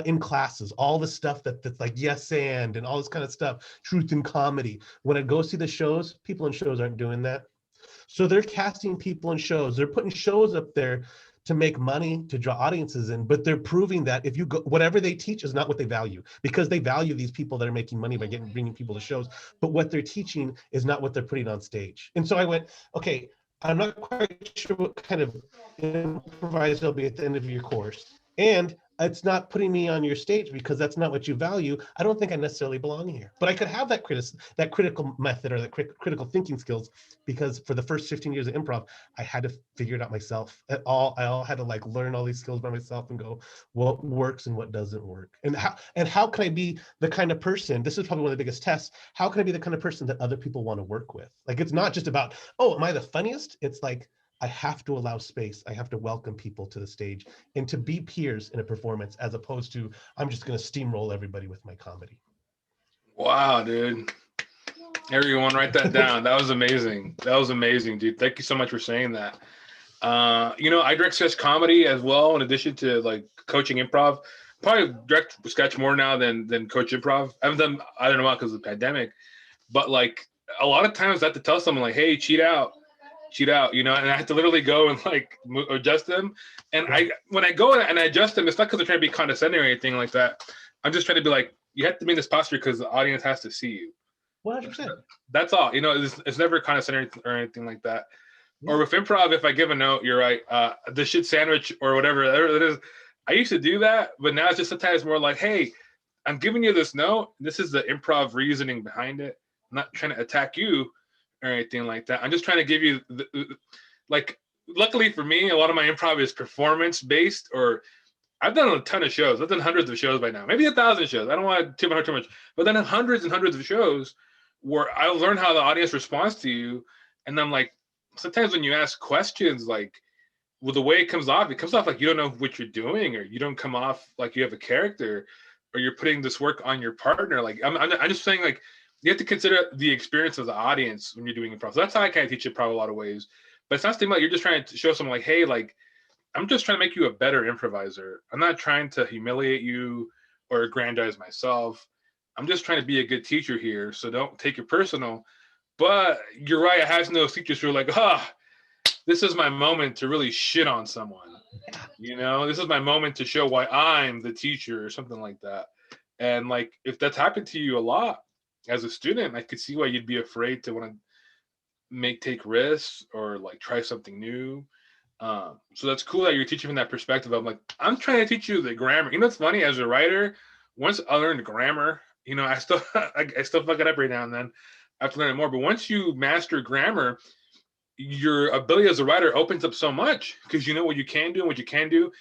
S2: in classes, all the stuff that's like yes and all this kind of stuff, truth and comedy. When I go see the shows, people in shows aren't doing that. So they're casting people in shows. They're putting shows up there to make money, to draw audiences in, but they're proving that if you go, whatever they teach is not what they value, because they value these people that are making money by bringing people to shows, but what they're teaching is not what they're putting on stage. And so I went, okay, I'm not quite sure what kind of improviser will be at the end of your course. And it's not putting me on your stage because that's not what you value. I don't think I necessarily belong here. But I could have that critical method or that critical thinking skills, because for the first 15 years of improv, I had to figure it out myself. I had to like learn all these skills by myself and go, what works and what doesn't work. And how can I be the kind of person, this is probably one of the biggest tests, how can I be the kind of person that other people want to work with? Like, it's not just about, oh, am I the funniest? It's like, I have to allow space. I have to welcome people to the stage and to be peers in a performance, as opposed to I'm just going to steamroll everybody with my comedy.
S1: Wow, dude. Everyone write that down. That was amazing. That was amazing, dude. Thank you so much for saying that. I direct sketch comedy as well, in addition to like coaching improv. Probably direct sketch more now than coach improv. I haven't done, I don't know why, because of the pandemic. But like a lot of times I have to tell someone like, hey, cheat out, and I have to literally go and like adjust them. And when I go and I adjust them, it's not because I'm trying to be condescending or anything like that. I'm just trying to be like, you have to be in this posture because the audience has to see you.
S2: 100%.
S1: That's all. It's never condescending or anything like that. Yeah. Or with improv, if I give a note, you're right, the shit sandwich or whatever it is. I used to do that, but now it's just sometimes more like, hey, I'm giving you this note. This is the improv reasoning behind it. I'm not trying to attack you or anything like that. I'm just trying to give you luckily for me, a lot of my improv is performance based, or I've done a ton of shows. I've done hundreds of shows by now, maybe 1,000 shows. I don't want to too much, but then hundreds and hundreds of shows where I learn how the audience responds to you. And I'm like, sometimes when you ask questions, like, well, the way it comes off like you don't know what you're doing, or you don't come off like you have a character, or you're putting this work on your partner. Like, I'm just saying, like, you have to consider the experience of the audience when you're doing improv. So that's how I kind of teach improv a lot of ways. But it's not something like you're just trying to show someone like, hey, like, I'm just trying to make you a better improviser. I'm not trying to humiliate you or aggrandize myself. I'm just trying to be a good teacher here. So don't take it personal. But you're right. I have no teachers who are like, this is my moment to really shit on someone. This is my moment to show why I'm the teacher or something like that. And like, if that's happened to you a lot as a student, I could see why you'd be afraid to want to take risks or like try something new. So that's cool that you're teaching from that perspective. I'm like, I'm trying to teach you the grammar. It's funny, as a writer, once I learned grammar, I still fuck it up right now and then. I have to learn it more. But once you master grammar, your ability as a writer opens up so much, because you know what you can do and what you can do.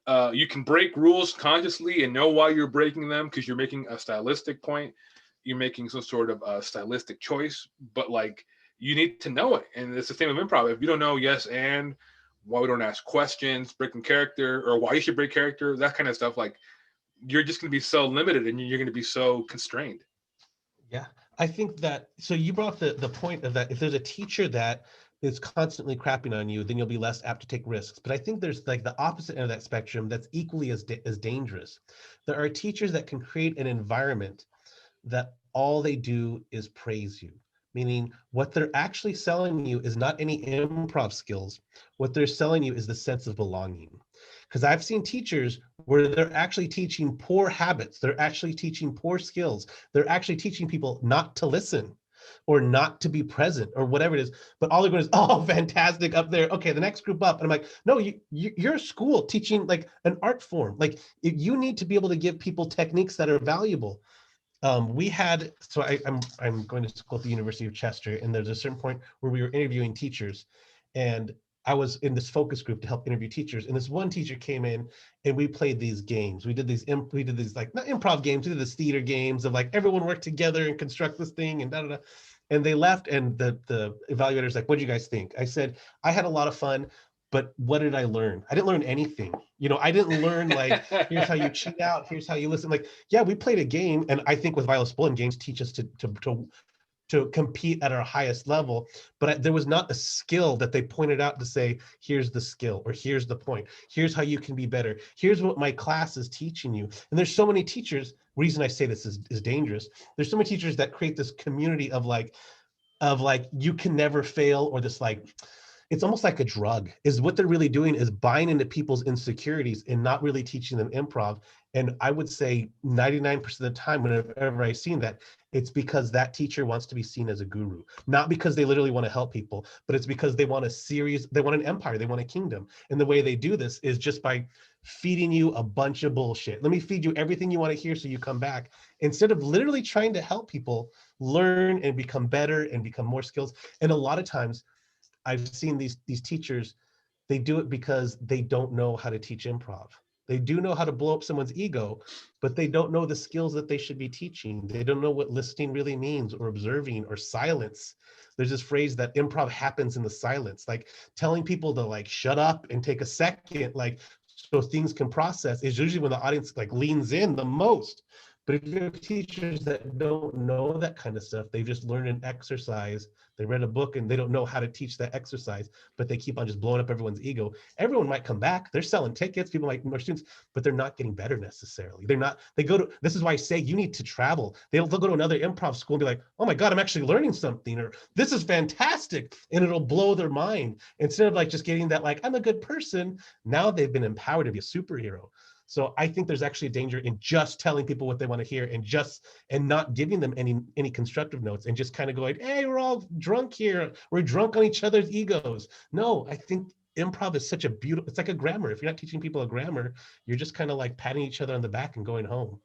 S1: You can break rules consciously and know why you're breaking them because you're making a stylistic point. You're making some sort of a stylistic choice, but like you need to know it. And it's the same with improv. If you don't know yes and why we don't ask questions, breaking character, or why you should break character, that kind of stuff, like you're just going to be so limited and you're going to be so constrained.
S2: Yeah, I think that, so you brought up the point of that if there's a teacher that is constantly crapping on you, then you'll be less apt to take risks. But I think there's like the opposite end of that spectrum that's equally as dangerous. There are teachers that can create an environment that all they do is praise you, meaning what they're actually selling you is not any improv skills. What they're selling you is the sense of belonging. Because I've seen teachers where they're actually teaching poor habits, they're actually teaching poor skills, they're actually teaching people not to listen or not to be present or whatever it is, but all they're going is, oh, fantastic up there, okay, the next group up. And I'm like, no, you're a school teaching like an art form. Like you need to be able to give people techniques that are valuable. We had, so I'm going to school at the University of Chester, and there's a certain point where we were interviewing teachers, and I was in this focus group to help interview teachers. And this one teacher came in, and we played these games. We did these like not improv games, we did this theater games of like everyone worked together and construct this thing and da da da. And they left, and the evaluator's like, "What do you guys think?" I said, "I had a lot of fun." But what did I learn? I didn't learn anything. I didn't learn like, here's how you cheat out, here's how you listen. Like, yeah, we played a game, and I think with Violet Bulletin, games teach us to compete at our highest level, but there was not a skill that they pointed out to say, here's the skill, or here's the point, here's how you can be better, here's what my class is teaching you. And there's so many teachers, reason I say this is dangerous, there's so many teachers that create this community of like you can never fail, or this like, it's almost like a drug. Is what they're really doing is buying into people's insecurities and not really teaching them improv. And I would say 99% of the time, whenever I've seen that, it's because that teacher wants to be seen as a guru, not because they literally want to help people, but it's because they want they want an empire, they want a kingdom. And the way they do this is just by feeding you a bunch of bullshit. Let me feed you everything you want to hear so you come back, instead of literally trying to help people learn and become better and become more skills. And a lot of times I've seen these teachers, they do it because they don't know how to teach improv. They do know how to blow up someone's ego, but they don't know the skills that they should be teaching. They don't know what listening really means, or observing, or silence. There's this phrase that improv happens in the silence, like telling people to like shut up and take a second, like so things can process, is usually when the audience like leans in the most. But if you have teachers that don't know that kind of stuff, they've just learned an exercise, they read a book and they don't know how to teach that exercise, but they keep on just blowing up everyone's ego. Everyone might come back, they're selling tickets, people might more students, but they're not getting better necessarily. They're not, they go to, this is why I say you need to travel. They'll go to another improv school and be like, oh my God, I'm actually learning something, or this is fantastic. And it'll blow their mind. Instead of like just getting that, like, I'm a good person. Now they've been empowered to be a superhero. So I think there's actually a danger in just telling people what they want to hear, and not giving them any constructive notes, and just kind of going, hey, we're all drunk here. We're drunk on each other's egos. No, I think improv is such a beautiful, it's like a grammar. If you're not teaching people a grammar, you're just kind of like patting each other on the back and going home.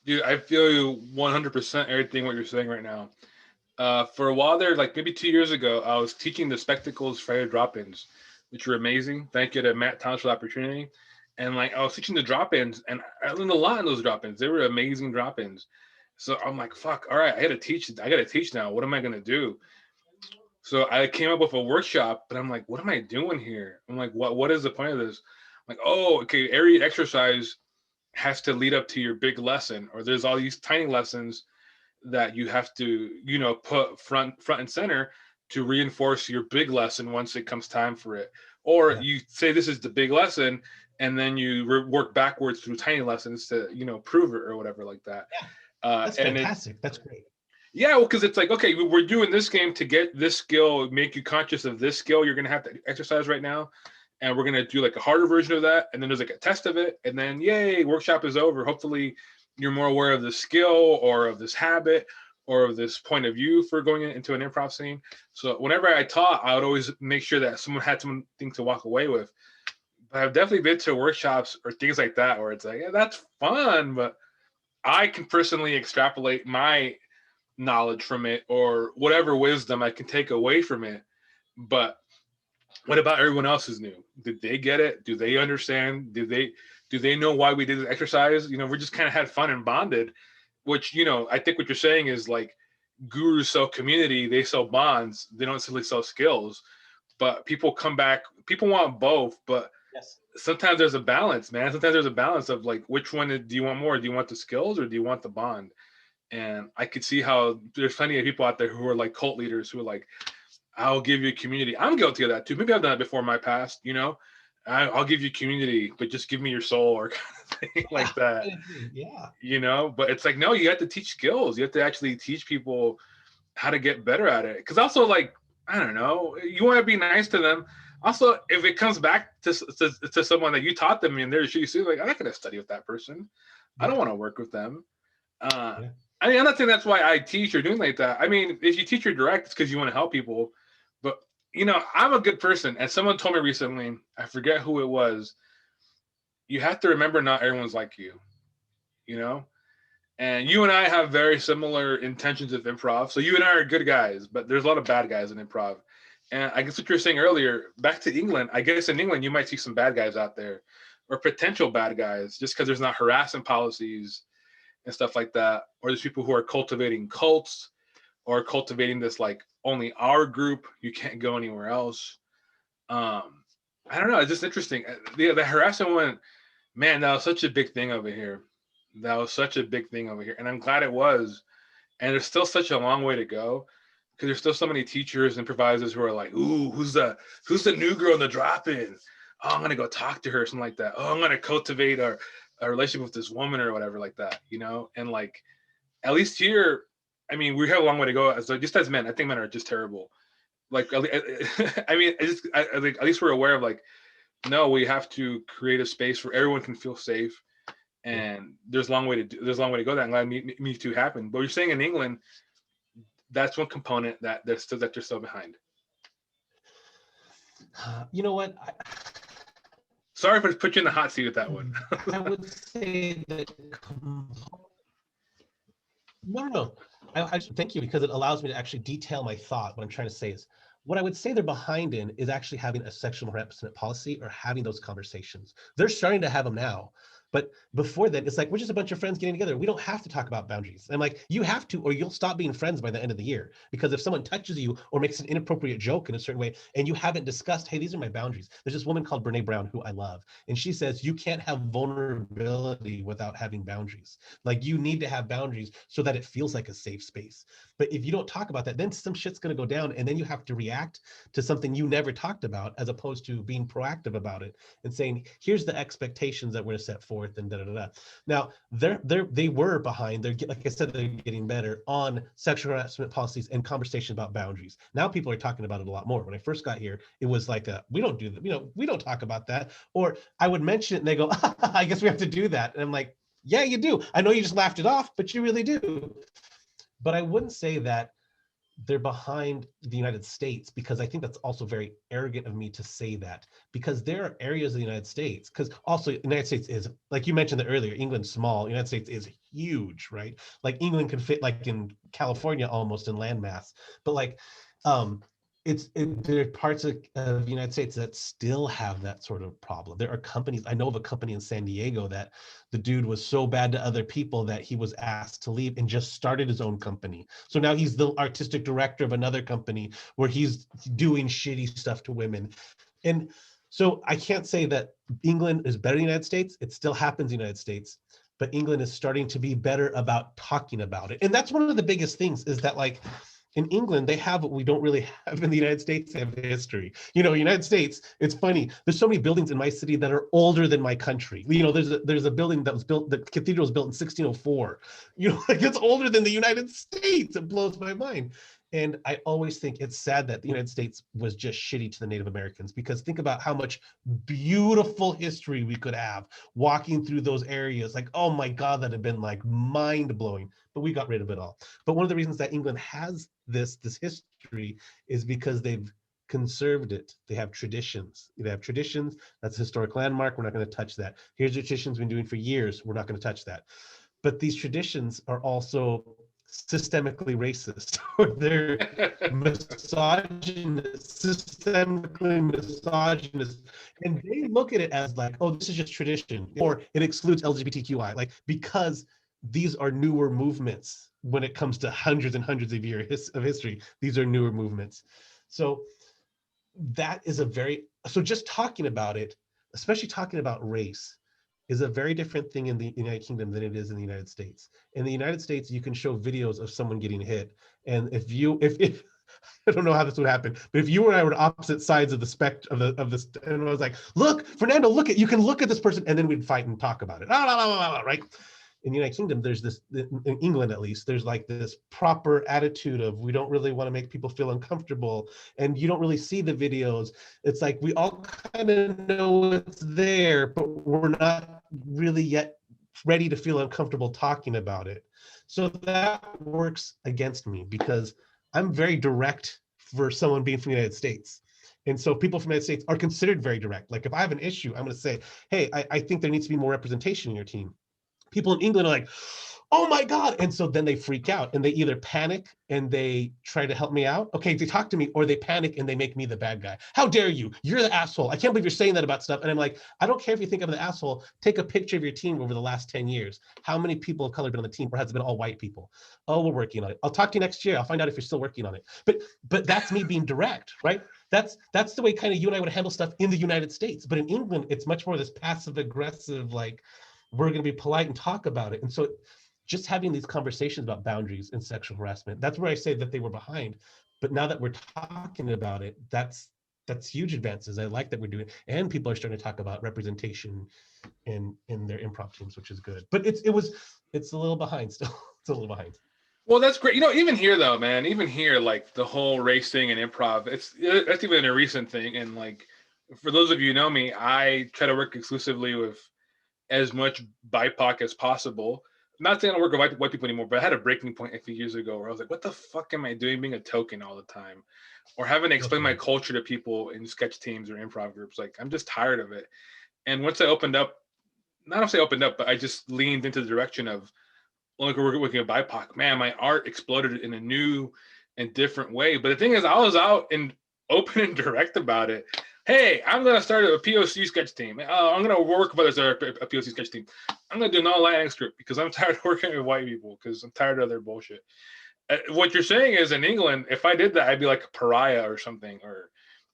S1: Dude, I feel you 100% everything what you're saying right now. For a while there, like maybe 2 years ago, I was teaching the Spectacles Friday drop-ins, which were amazing. Thank you to Matt Thomas for the opportunity. And like I was teaching the drop-ins, and I learned a lot in those drop-ins. They were amazing drop-ins. So I'm like, fuck, all right, I gotta teach now. What am I gonna do? So I came up with a workshop, but I'm like, what am I doing here? I'm like, what is the point of this? I'm like, oh, okay, every exercise has to lead up to your big lesson, or there's all these tiny lessons that you have to, put front and center to reinforce your big lesson once it comes time for it. Or
S2: Yeah.
S1: you say this is the big lesson, and then you work backwards through tiny lessons to, prove it or whatever like that.
S2: Yeah, that's
S1: And
S2: fantastic. That's great.
S1: yeah, well, because it's like, okay, we're doing this game to get this skill, make you conscious of this skill you're going to have to exercise right now. And we're going to do like a harder version of that. And then there's like a test of it. And then, yay, workshop is over. Hopefully you're more aware of the skill or of this habit or of this point of view for going into an improv scene. So whenever I taught, I would always make sure that someone had something to walk away with. But I've definitely been to workshops or things like that where it's like, yeah, that's fun, but I can personally extrapolate my knowledge from it or whatever wisdom I can take away from it. But What about everyone else who's new? Did they get it? Do they understand? Do they know why we did this exercise? You know, we just kind of had fun and bonded, which, you know, I think what you're saying is like gurus sell community, they sell bonds, they don't necessarily sell skills. But people come back, people want both, but
S2: Yes.
S1: sometimes there's a balance, man. Sometimes there's a balance of like, which one do you want more? Do you want the skills or do you want the bond? And I could see how there's plenty of people out there who are like cult leaders who are like, I'll give you community. I'm guilty of that too. Maybe I've done it before in my past, you know. I'll give you community, but just give me your soul or kind of thing like that.
S2: Yeah.
S1: You know, but it's like, no, you have to teach skills. You have to actually teach people how to get better at it. Because also, like, I don't know, you want to be nice to them. Also, if it comes back to someone that you taught them and they're shitty student, like, I'm not going to study with that person. I don't want to work with them. I mean, I'm not saying that's why I teach or doing like that. I mean, if you teach or direct, it's because you want to help people. But, you know, I'm a good person. And someone told me recently, I forget who it was, you have to remember not everyone's like you know? And you and I have very similar intentions of improv. So you and I are good guys, but there's a lot of bad guys in improv. And I guess what you were saying earlier, back to England, I guess in England, you might see some bad guys out there or potential bad guys just because there's not harassment policies and stuff like that. Or there's people who are cultivating cults or cultivating this like only our group, you can't go anywhere else. I don't know. It's just interesting. The harassment one, man, that was such a big thing over here. That was such a big thing over here. And I'm glad it was. And there's still such a long way to go because there's still so many teachers and improvisers who are like, ooh, who's the new girl in the drop-in? Oh, I'm gonna go talk to her, or something like that. Oh, I'm gonna cultivate a relationship with this woman or whatever like that, you know? And like at least here, I mean, we have a long way to go as just as men. I think men are just terrible. Like I mean, I think at least we're aware of like, no, we have to create a space where everyone can feel safe. And there's a long way to go. That I'm glad Me Too happened. But you're saying in England, that's one component that they're still behind.
S2: You know what?
S1: Sorry for put you in the hot seat with that one.
S2: I would say that. No. I thank you because it allows me to actually detail my thought. What I'm trying to say is, what I would say they're behind in is actually having a sexual harassment policy or having those conversations. They're starting to have them now. But before that, it's like, we're just a bunch of friends getting together. We don't have to talk about boundaries. And like, you have to, or you'll stop being friends by the end of the year. Because if someone touches you or makes an inappropriate joke in a certain way, and you haven't discussed, hey, these are my boundaries. There's this woman called Brene Brown, who I love. And she says, you can't have vulnerability without having boundaries. Like, you need to have boundaries so that it feels like a safe space. But if you don't talk about that, then some shit's going to go down. And then you have to react to something you never talked about, as opposed to being proactive about it and saying, here's the expectations that we're going to set forth. And Now they were behind. They're, like I said, they're getting better on sexual harassment policies and conversation about boundaries. Now people are talking about it a lot more. When I first got here, it was like, we don't do that. You know, we don't talk about that. Or I would mention it and they go, I guess we have to do that. And I'm like, yeah, you do. I know you just laughed it off, but you really do. But I wouldn't say that they're behind the United States, because I think that's also very arrogant of me to say that, because there are areas of the United States, because also the United States is, like you mentioned earlier, England's small, United States is huge, right? Like England can fit like in California almost in landmass, but like there are parts of the United States that still have that sort of problem. There are companies, I know of a company in San Diego that the dude was so bad to other people that he was asked to leave and just started his own company. So now he's the artistic director of another company where he's doing shitty stuff to women. And so I can't say that England is better than the United States. It still happens in the United States, but England is starting to be better about talking about it. And that's one of the biggest things, is that like, in England, they have what we don't really have in the United States. They have history. You know, United States, it's funny. There's so many buildings in my city that are older than my country. You know, there's a building that was built, the cathedral was built in 1604. You know, like it's older than the United States. It blows my mind. And I always think it's sad that the United States was just shitty to the Native Americans, because think about how much beautiful history we could have walking through those areas. Like, oh my God, that'd have been like mind blowing, but we got rid of it all. But one of the reasons that England has this history is because they've conserved it. They have traditions. They have traditions. That's a historic landmark. We're not going to touch that. Here's the traditions we've been doing for years. We're not going to touch that. But these traditions are also systemically racist or they're misogynist, systemically misogynist, and they look at it as like, oh, this is just tradition, or it excludes LGBTQI, like, because these are newer movements when it comes to hundreds and hundreds of years of history. These are newer movements. So that is so just talking about it, especially talking about race, is a very different thing in the United Kingdom than it is in the United States. In the United States, you can show videos of someone getting hit. And if I don't know how this would happen, but if you and I were opposite sides of the and I was like, look, Fernando, you can look at this person, and then we'd fight and talk about it, right? In the United Kingdom, there's this, in England at least, there's like this proper attitude of, we don't really want to make people feel uncomfortable, and you don't really see the videos. It's like, we all kind of know it's there, but we're not really yet ready to feel uncomfortable talking about it. So that works against me, because I'm very direct for someone being from the United States. And so people from the United States are considered very direct. Like, if I have an issue, I'm going to say, hey, I think there needs to be more representation in your team. People in England are like, oh my God. And so then they freak out, and they either panic and they try to help me out. Okay, they talk to me, or they panic and they make me the bad guy. How dare you? You're the asshole. I can't believe you're saying that about stuff. And I'm like, I don't care if you think I'm the asshole. Take a picture of your team over the last 10 years. How many people of color have been on the team, or has it been all white people? Oh, we're working on it. I'll talk to you next year. I'll find out if you're still working on it. But that's me being direct, right? That's the way kind of you and I would handle stuff in the United States. But in England, it's much more this passive aggressive, like, we're going to be polite and talk about it. And so just having these conversations about boundaries and sexual harassment, that's where I say that they were behind. But now that we're talking about it, that's huge advances. I like that we're doing it. And people are starting to talk about representation in their improv teams, which is good. But it's a little behind still. It's a little behind.
S1: Well, that's great. Even here though, man, even here, like the whole race thing and improv, that's even a recent thing. And like, for those of you who know me, I try to work exclusively with as much BIPOC as possible. I'm not saying I don't work with white people anymore, but I had a breaking point a few years ago where I was like, what the fuck am I doing being a token all the time? Or having to explain my culture to people in sketch teams or improv groups. Like, I'm just tired of it. And once I opened up, not to say opened up, but I just leaned into the direction of, like, we're working with BIPOC, man, my art exploded in a new and different way. But the thing is, I was out and open and direct about it. Hey, I'm going to start a POC sketch team. I'm going to work with others that are a POC sketch team. I'm going to do an all-Latinx group because I'm tired of working with white people, because I'm tired of their bullshit. What you're saying is, in England, if I did that, I'd be like a pariah or something, or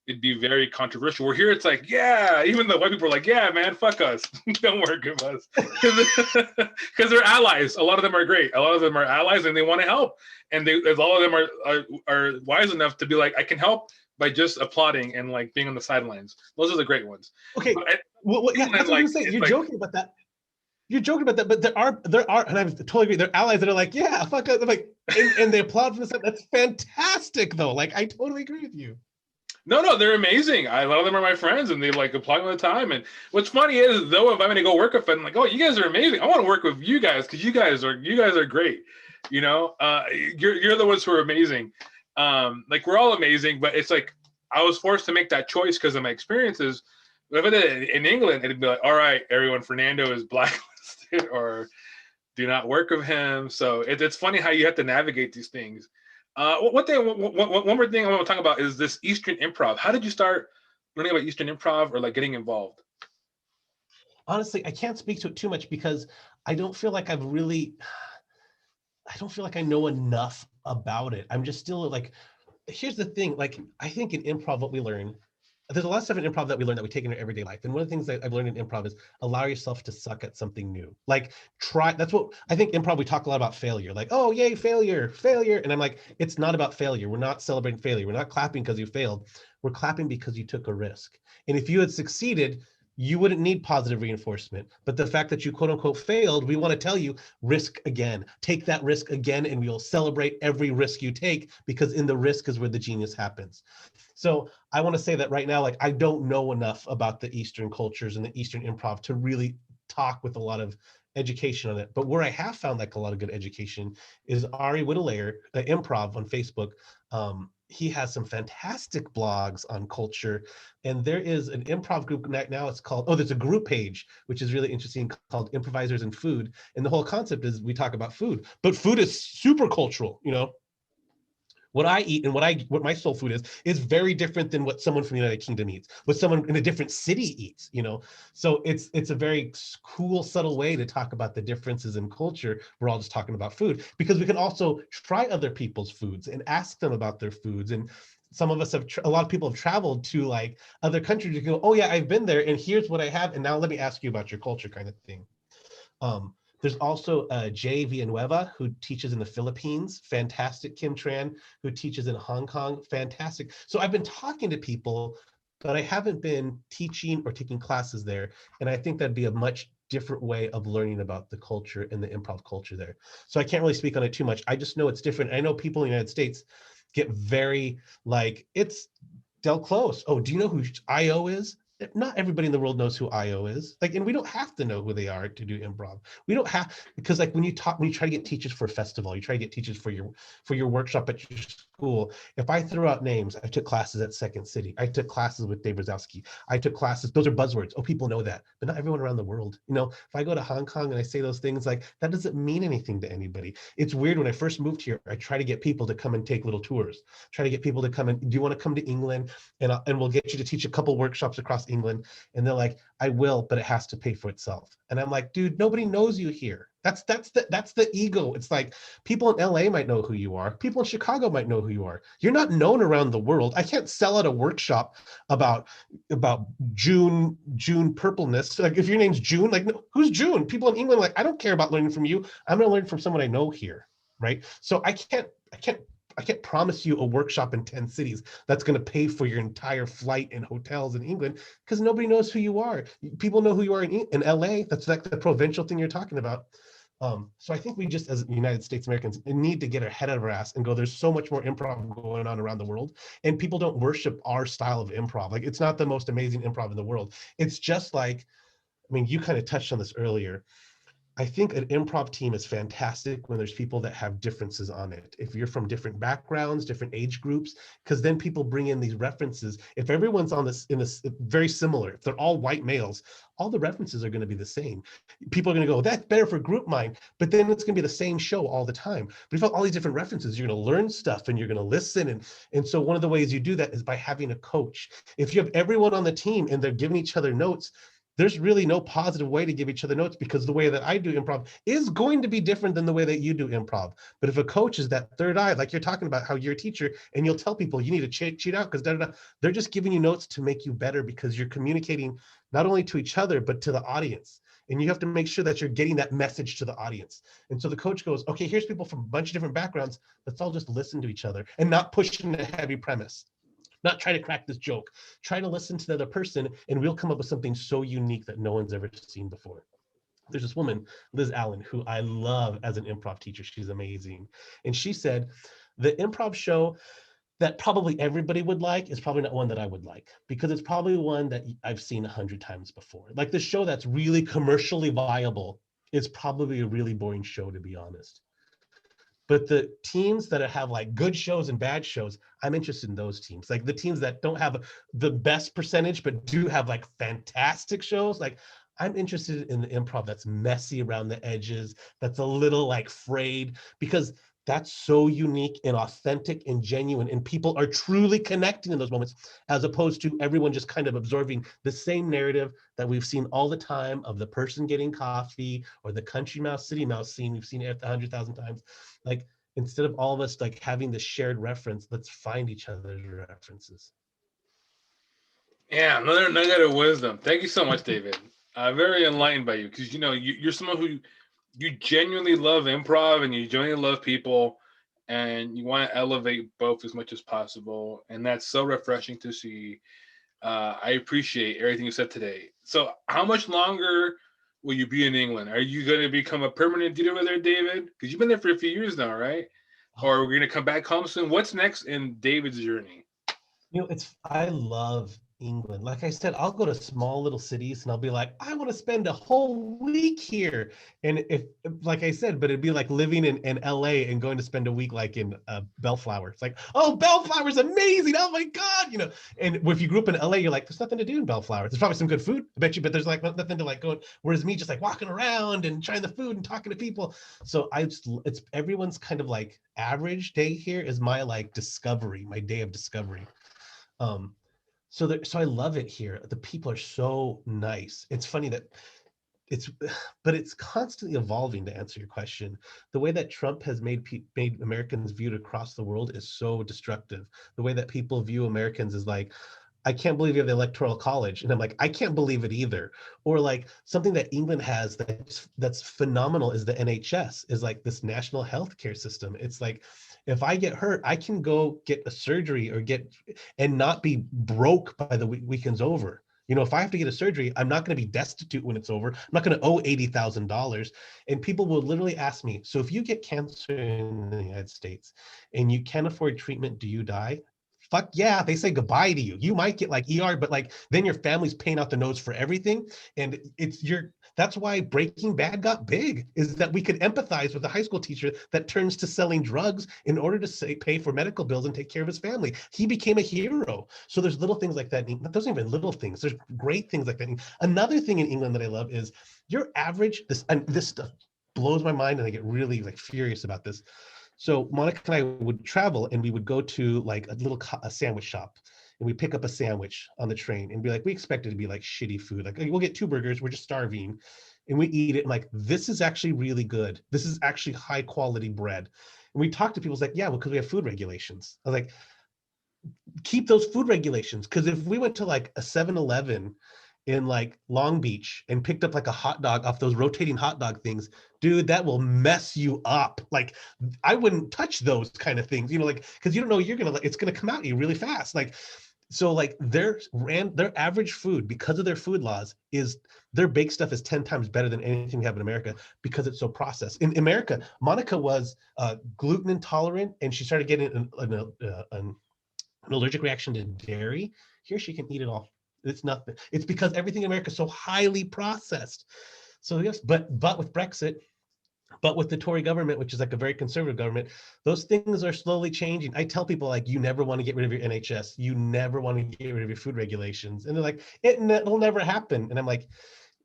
S1: it'd be very controversial. Where here, it's like, yeah, even the white people are like, yeah, man, fuck us. Don't work with us. Because they're allies. A lot of them are great. A lot of them are allies, and they want to help. And all of them are wise enough to be like, I can help by just applauding and like being on the sidelines. Those are the great ones.
S2: Okay, yeah, that's what I'm saying. You're joking about that. You're joking about that, but there are, and I totally agree. There are allies that are like, yeah, fuck us. I'm like, and they applaud from the side. That's fantastic, though. Like, I totally agree with you.
S1: No, they're amazing. A lot of them are my friends, and they like apply all the time. And what's funny is, though, if I'm gonna go work with them, I'm like, oh, you guys are amazing. I want to work with you guys because you guys are great. You're the ones who are amazing. Like, we're all amazing, but it's like I was forced to make that choice because of my experiences. If I did it in England, it'd be like, all right, everyone, Fernando is blacklisted, or do not work with him. So it's funny how you have to navigate these things. One more thing I want to talk about is this Eastern improv. How did you start learning about Eastern improv, or like getting involved?
S2: Honestly, I can't speak to it too much because I don't feel like I know enough about it. I'm just still like, here's the thing. Like, I think in improv, what we learn, there's a lot of stuff in improv that we learn that we take in our everyday life. And one of the things that I've learned in improv is allow yourself to suck at something new. Like, that's what I think improv, we talk a lot about failure. Like, oh, yay, failure. And I'm like, it's not about failure. We're not celebrating failure. We're not clapping because you failed. We're clapping because you took a risk. And if you had succeeded, you wouldn't need positive reinforcement. But the fact that you quote unquote failed, we want to tell you, risk again, take that risk again, and we'll celebrate every risk you take, because in the risk is where the genius happens. So I want to say that right now, like, I don't know enough about the Eastern cultures and the Eastern improv to really talk with a lot of education on it. But where I have found like a lot of good education is Ari Whittelayer, Improv on Facebook. he has some fantastic blogs on culture. And there is an improv group now, it's called, there's a group page, which is really interesting, called Improvisers and Food. And the whole concept is we talk about food, but food is super cultural, you know. What I eat and what my soul food is very different than what someone from the United Kingdom eats, what someone in a different city eats, you know. So it's a very cool, subtle way to talk about the differences in culture. We're all just talking about food because we can also try other people's foods and ask them about their foods. And some of us a lot of people have traveled to like other countries to go, oh yeah, I've been there and here's what I have. And now let me ask you about your culture, kind of thing. There's also Jay Villanueva, who teaches in the Philippines. Fantastic. Kim Tran, who teaches in Hong Kong. Fantastic. So I've been talking to people, but I haven't been teaching or taking classes there. And I think that'd be a much different way of learning about the culture and the improv culture there. So I can't really speak on it too much. I just know it's different. I know people in the United States get very like, it's Del Close. Oh, do you know who IO is? Not everybody in the world knows who IO is. Like, and we don't have to know who they are to do improv. We don't have, because like when you try to get teachers for a festival, you try to get teachers for your workshop at your school. If I throw out names, I took classes at Second City. I took classes with Dave Rosowski. I took classes, those are buzzwords. Oh, people know that, but not everyone around the world. You know, if I go to Hong Kong and I say those things, like that doesn't mean anything to anybody. It's weird. When I first moved here, I try to get people to come and take little tours, try to get people to come and, do you want to come to England? And we'll get you to teach a couple workshops across England. And they're like, I will, but it has to pay for itself. And I'm like, dude, nobody knows you here. That's the ego. It's like people in LA might know who you are. People in Chicago might know who you are. You're not known around the world. I can't sell out a workshop about June purpleness. Like if your name's June, like who's June? People in England are like, I don't care about learning from you. I'm going to learn from someone I know here, right? So I can't promise you a workshop in 10 cities that's going to pay for your entire flight and hotels in England because nobody knows who you are. People know who you are in LA. That's like the provincial thing you're talking about. So I think we just, as United States Americans, need to get our head out of our ass and go, there's so much more improv going on around the world. And people don't worship our style of improv. Like it's not the most amazing improv in the world. It's just like, I mean, you kind of touched on this earlier. I think an improv team is fantastic when there's people that have differences on it. If you're from different backgrounds, different age groups, because then people bring in these references. If everyone's on this very similar, if they're all white males, all the references are going to be the same. People are going to go, that's better for group mind, but then it's going to be the same show all the time. But if you have all these different references, you're going to learn stuff and you're going to listen. And so one of the ways you do that is by having a coach. If you have everyone on the team and they're giving each other notes, there's really no positive way to give each other notes because the way that I do improv is going to be different than the way that you do improv. But if a coach is that third eye, like you're talking about how you're a teacher and you'll tell people you need to cheat out because they're just giving you notes to make you better because you're communicating not only to each other, but to the audience. And you have to make sure that you're getting that message to the audience. And so the coach goes, okay, here's people from a bunch of different backgrounds. Let's all just listen to each other and not pushing a heavy premise. Not try to crack this joke. Try to listen to the other person and we'll come up with something so unique that no one's ever seen before. There's this woman, Liz Allen, who I love as an improv teacher. She's amazing. And she said, the improv show that probably everybody would like is probably not one that I would like because it's probably one that I've seen 100 times before. Like the show that's really commercially viable is probably a really boring show, to be honest. But the teams that have like good shows and bad shows, I'm interested in those teams. Like the teams that don't have the best percentage, but do have like fantastic shows. Like I'm interested in the improv that's messy around the edges, that's a little like frayed, because that's so unique and authentic and genuine. And people are truly connecting in those moments, as opposed to everyone just kind of absorbing the same narrative that we've seen all the time of the person getting coffee or the country mouse, city mouse scene. We've seen it 100,000 times. Like, instead of all of us like having this shared reference, let's find each other's references.
S1: Yeah, another nugget of wisdom. Thank you so much, David. Very enlightened by you because you're someone who you genuinely love improv and you genuinely love people and you want to elevate both as much as possible, and that's so refreshing to see. I appreciate everything you said today. So, how much longer will you be in England? Are you going to become a permanent dude over there, David? Because you've been there for a few years now, right? Or are we going to come back home soon? What's next in David's journey?
S2: I love England. Like I said, I'll go to small little cities and I'll be like, I want to spend a whole week here. And if, like I said, but it'd be like living in LA and going to spend a week like in Bellflower. It's like, oh, Bellflower's amazing. Oh my God, you know. And if you grew up in LA, you're like, there's nothing to do in Bellflower. There's probably some good food, I bet you, but there's like nothing to like go. Whereas me just like walking around and trying the food and talking to people. So it's everyone's kind of like average day here is my like discovery, my day of discovery. So I love it here. The people are so nice. It's funny that but it's constantly evolving. To answer your question, the way that Trump has made Americans viewed across the world is so destructive. The way that people view Americans is like, I can't believe you have the Electoral College. And I'm like, I can't believe it either. Or like something that England has that's phenomenal is the NHS, is like this national healthcare system. It's like, if I get hurt, I can go get a surgery and not be broke by the weekend's over. You know, if I have to get a surgery, I'm not going to be destitute when it's over. I'm not going to owe $80,000. And people will literally ask me, so if you get cancer in the United States and you can't afford treatment, do you die? Fuck yeah, they say goodbye to you. You might get like ER, but like then your family's paying out the nose for everything. And that's why Breaking Bad got big, is that we could empathize with a high school teacher that turns to selling drugs in order to pay for medical bills and take care of his family. He became a hero. So there's little things like that. Those aren't even little things. There's great things like that. Another thing in England that I love is your average, this stuff blows my mind and I get really like furious about this. So Monica and I would travel and we would go to like a sandwich shop and we pick up a sandwich on the train and be like, we expect it to be like shitty food. Like, we'll get 2 burgers, we're just starving. And we eat it and like, this is actually really good. This is actually high quality bread. And we talk to people, it's like, yeah, well, because we have food regulations. I was like, keep those food regulations. Because if we went to like a 7-Eleven in like Long Beach and picked up like a hot dog off those rotating hot dog things, dude, that will mess you up. Like, I wouldn't touch those kind of things, you know, like, because you don't know, it's gonna come out at you really fast. Like, so like their average food, because of their food laws, is their baked stuff is 10 times better than anything we have in America because it's so processed. In America, Monica was gluten intolerant and she started getting an allergic reaction to dairy. Here she can eat it all. It's nothing. It's because everything in America is so highly processed. So yes, but with Brexit, but with the Tory government, which is like a very conservative government, those things are slowly changing. I tell people like, you never want to get rid of your NHS. You never want to get rid of your food regulations. And they're like, it'll never happen. And I'm like,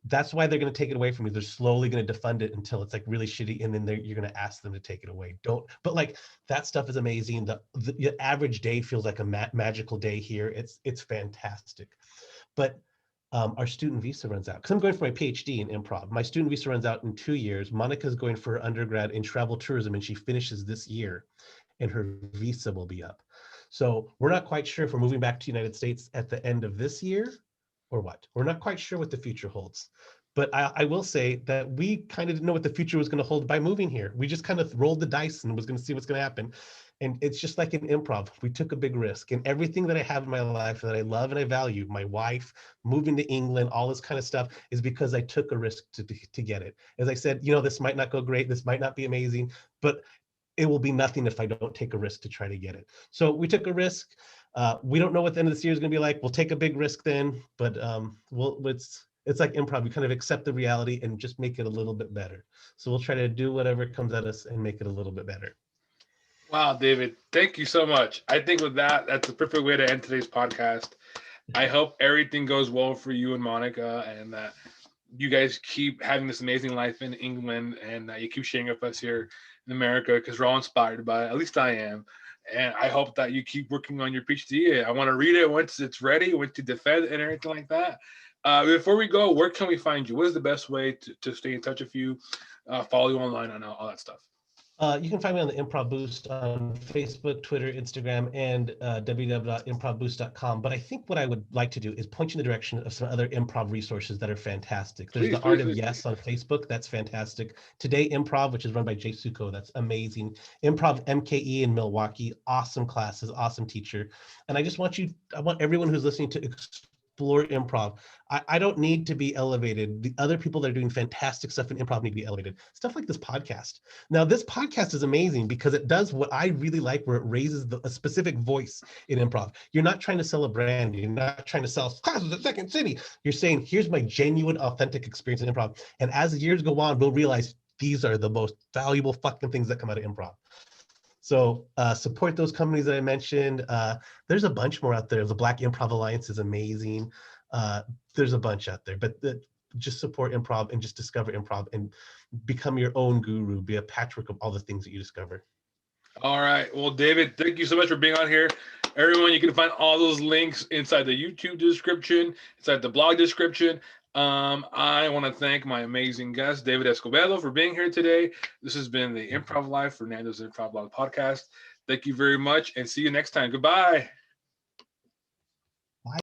S2: that's why they're going to take it away from you. They're slowly going to defund it until it's like really shitty. And then you're going to ask them to take it away. But like that stuff is amazing. The average day feels like a magical day here. It's fantastic. But our student visa runs out because I'm going for my PhD in improv. My student visa runs out in 2 years. Monica's going for her undergrad in travel tourism and she finishes this year and her visa will be up. So we're not quite sure if we're moving back to the United States at the end of this year or what. We're not quite sure what the future holds. But I will say that we kind of didn't know what the future was going to hold by moving here. We just kind of rolled the dice and was going to see what's going to happen. And it's just like in improv, we took a big risk. And everything that I have in my life that I love and I value, my wife, moving to England, all this kind of stuff, is because I took a risk to get it. As I said, you know, this might not go great, this might not be amazing, but it will be nothing if I don't take a risk to try to get it. So we took a risk. We don't know what the end of this year is going to be like. We'll take a big risk then, but it's like improv. We kind of accept the reality and just make it a little bit better. So we'll try to do whatever comes at us and make it a little bit better.
S1: Wow, David, thank you so much. I think with that, that's the perfect way to end today's podcast. I hope everything goes well for you and Monica and that you guys keep having this amazing life in England and that you keep sharing with us here in America because we're all inspired by it. At least I am. And I hope that you keep working on your PhD. I want to read it once it's ready, once you defend it and everything like that. Before we go, where can we find you? What is the best way to stay in touch with you, follow you online and all that stuff?
S2: You can find me on the Improv Boost on Facebook, Twitter, Instagram, and www.improvboost.com. But I think what I would like to do is point you in the direction of some other improv resources that are fantastic. There's the Art of Yes on Facebook. That's fantastic. Today Improv, which is run by Jay Suko. That's amazing. Improv MKE in Milwaukee. Awesome classes, awesome teacher. And I want everyone who's listening to explore improv. I don't need to be elevated. The other people that are doing fantastic stuff in improv need to be elevated. Stuff like this podcast. Now, this podcast is amazing because it does what I really like, where it raises a specific voice in improv. You're not trying to sell a brand. You're not trying to sell classes at Second City. You're saying, here's my genuine, authentic experience in improv. And as the years go on, we'll realize these are the most valuable fucking things that come out of improv. So support those companies that I mentioned. There's a bunch more out there. The Black Improv Alliance is amazing. There's a bunch out there, but just support improv and just discover improv and become your own guru. Be a patchwork of all the things that you discover.
S1: All right. Well, David, thank you so much for being on here. Everyone, you can find all those links inside the YouTube description, inside the blog description. I want to thank my amazing guest, David Escobedo, for being here today. This has been the Improv Live, Fernando's Improv Blog podcast. Thank you very much, and see you next time. Goodbye.